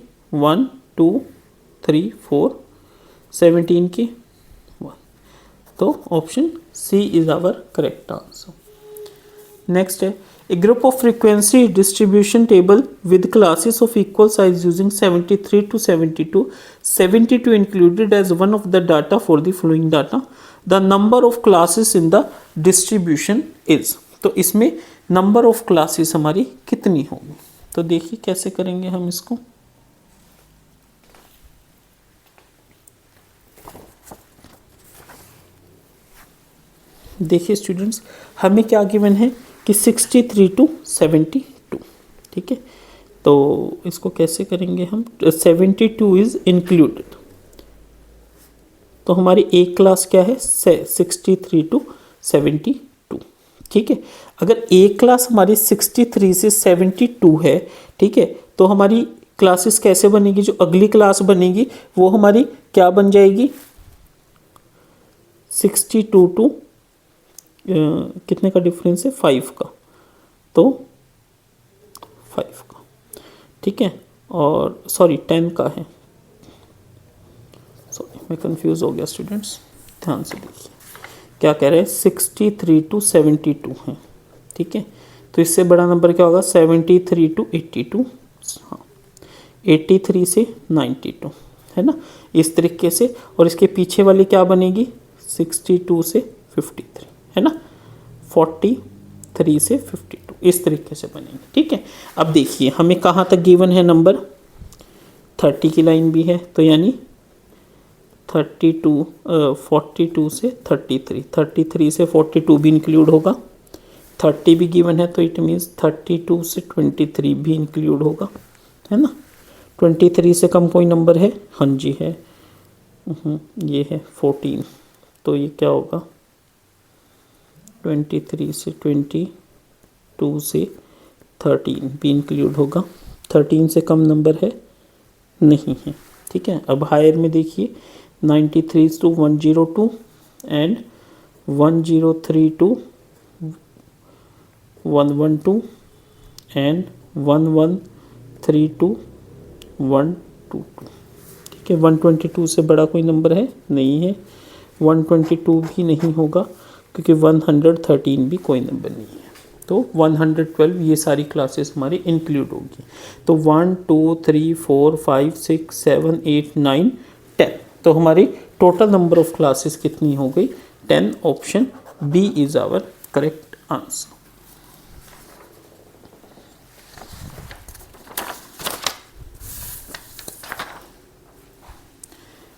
1 2 3 4, 17 की 1, तो option C is our correct answer. Next है a group of frequency distribution table with classes of equal size using 73 to 72, 72 included as one of the data for the following data, the number of classes in the distribution is. तो इसमें नंबर ऑफ क्लासेस हमारी कितनी होगी, तो देखिए कैसे करेंगे हम इसको। देखिए स्टूडेंट्स, हमें क्या गिवन है कि 63 to 72, ठीक है। तो इसको कैसे करेंगे हम, 72 इज इंक्लूडेड, तो हमारी एक क्लास क्या है 63 to 72, ठीक है। अगर एक क्लास हमारी 63 से 72 है, ठीक है, तो हमारी क्लासेस कैसे बनेगी, जो अगली क्लास बनेगी वो हमारी क्या बन जाएगी 62 टू कितने का डिफरेंस है 5 का, तो 5 का, ठीक है। और सॉरी 10 का है, सॉरी मैं कंफ्यूज हो गया स्टूडेंट्स, ध्यान से देखिए क्या कह रहे हैं 63 to 72 है, ठीक है। तो इससे बड़ा नंबर क्या होगा 73 to 82, हाँ 83 से 92 है ना, इस तरीके से। और इसके पीछे वाली क्या बनेगी 62 से 53 है ना, 43 से 52, इस तरीके से बनेंगे, ठीक है। अब देखिए हमें कहाँ तक गिवन है नंबर, 30 की लाइन भी है, तो यानी 42 से 33, 33 से 42 भी इंक्लूड होगा, 30 भी गिवन है तो इट मीन्स 32 से 23 भी इंक्लूड होगा, है ना। 23 से कम कोई नंबर है, हाँ जी है, ये है 14, तो ये क्या होगा 23 से 22 से 13 भी इंक्लूड होगा, 13 से कम नंबर है नहीं है, ठीक है। अब हायर में देखिए 93 to 102 and 103 to 112 and 1132 to 122, ठीक है। 122 से बड़ा कोई नंबर है नहीं है, 122 भी नहीं होगा क्योंकि 113 भी कोई नंबर नहीं है, तो 112 ये सारी क्लासेस हमारी इंक्लूड होगी। तो 1 2 3 4 5 6 7 8 9 10, तो हमारी टोटल नंबर ऑफ क्लासेस कितनी हो गई 10, option B is our correct answer.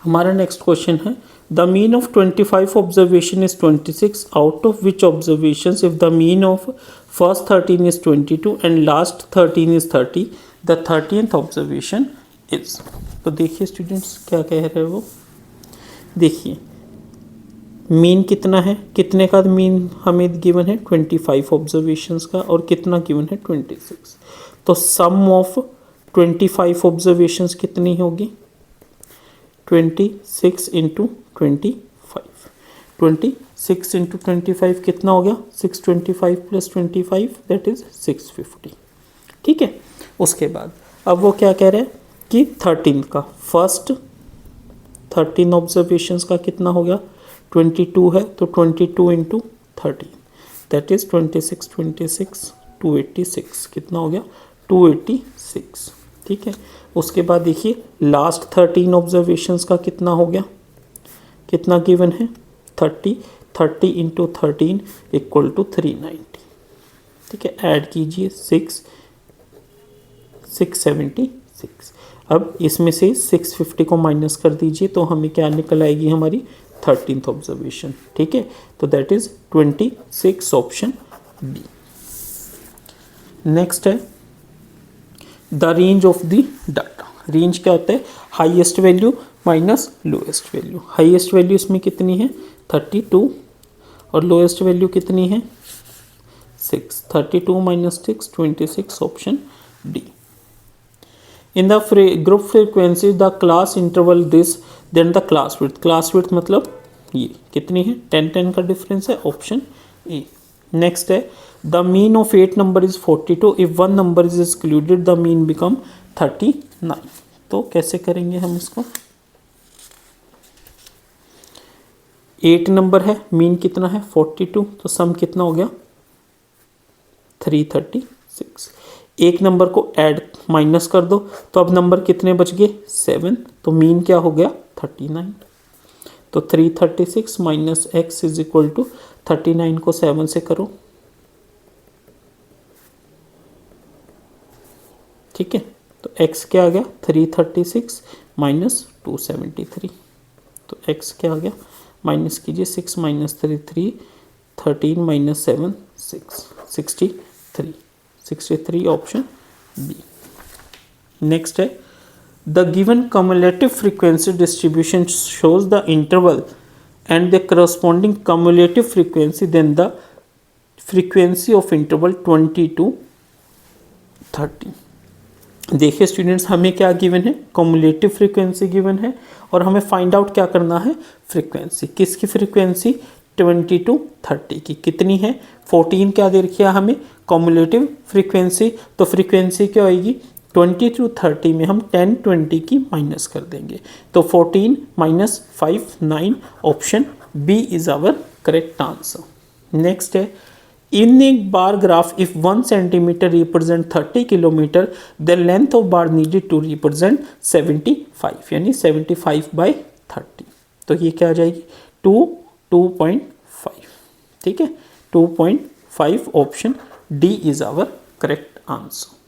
हमारा नेक्स्ट क्वेश्चन है the mean of 25 observation is 26, out of which observations if the mean of first 13 is 22 and last 13 is 30, the 30th observation is. तो देखिए स्टूडेंट्स क्या कह रहे हैं वो, देखिए मीन कितना है, कितने का मीन हमें गिवन है 25 ऑब्जर्वेशंस का, और कितना गिवन है 26, तो सम ऑफ 25 ऑब्जर्वेशंस कितनी होगी 26 इंटू 25, 26 इंटू 25 कितना हो गया 625 प्लस 25 दैट इज 650। ठीक है, उसके बाद अब वो क्या कह रहे हैं कि 13 का फर्स्ट 13 ऑब्जर्वेशंस का कितना हो गया 22 है तो 22 इंटू 13 दैट इज 26 286 कितना हो गया 286। ठीक है, उसके बाद देखिए लास्ट 13 ऑब्जर्वेशंस का कितना हो गया, कितना गिवन है 30 इंटू 13 इक्वल टू 390। ठीक है, ऐड कीजिए 676। अब इसमें से 650 को माइनस कर दीजिए तो हमें क्या निकल आएगी हमारी 13th ऑब्जर्वेशन। ठीक है, तो that is 26 option B. Next है the range of the data. Range क्या होता है highest value minus lowest value. Highest value इसमें कितनी है 32 और लोएस्ट वैल्यू कितनी है 6। 32 minus 6 26 option D. In the group frequency the class interval this then the class width. Class width मतलब ये कितनी है 10 का डिफरेंस है ऑप्शन ए। नेक्स्ट है the mean of 8 number is 42 if 1 number is excluded the mean become 39। तो कैसे करेंगे हम इसको, 8 नंबर है मीन कितना है 42 तो सम कितना हो गया 336। एक नंबर को ऐड माइनस कर दो तो अब नंबर कितने बच गए 7 तो मीन क्या हो गया 39। तो 336 minus x is equal to 39 को 7 से करो। ठीक है, तो x क्या आ गया 336 माइनस 273। तो x क्या आ गया माइनस कीजिए 6 minus 3 13 minus 7 6 63 option B. Next है the given cumulative frequency distribution shows the interval and the corresponding cumulative frequency then the frequency of interval 20 to 30। देखिए स्टूडेंट्स हमें क्या गिवन है कम्युलेटिव फ्रीक्वेंसी गिवन है और हमें फाइंड आउट क्या करना है फ्रीक्वेंसी। किसकी फ्रीक्वेंसी 20 to 30 की कितनी है 14 क्या दे रखी है हमें कम्युलेटिव फ्रीक्वेंसी। तो फ्रीक्वेंसी क्या होगी 20 to 30 में हम 10 20 की माइनस कर देंगे तो 14 minus 5 9 option B is our correct answer. Next है in a bar graph if 1 centimetre represent 30 kilometre the length of bar needed to represent 75 यानी 75/30। तो ये क्या आ जाएगी 2.5। ठीक है 2.5 option D is our correct answer.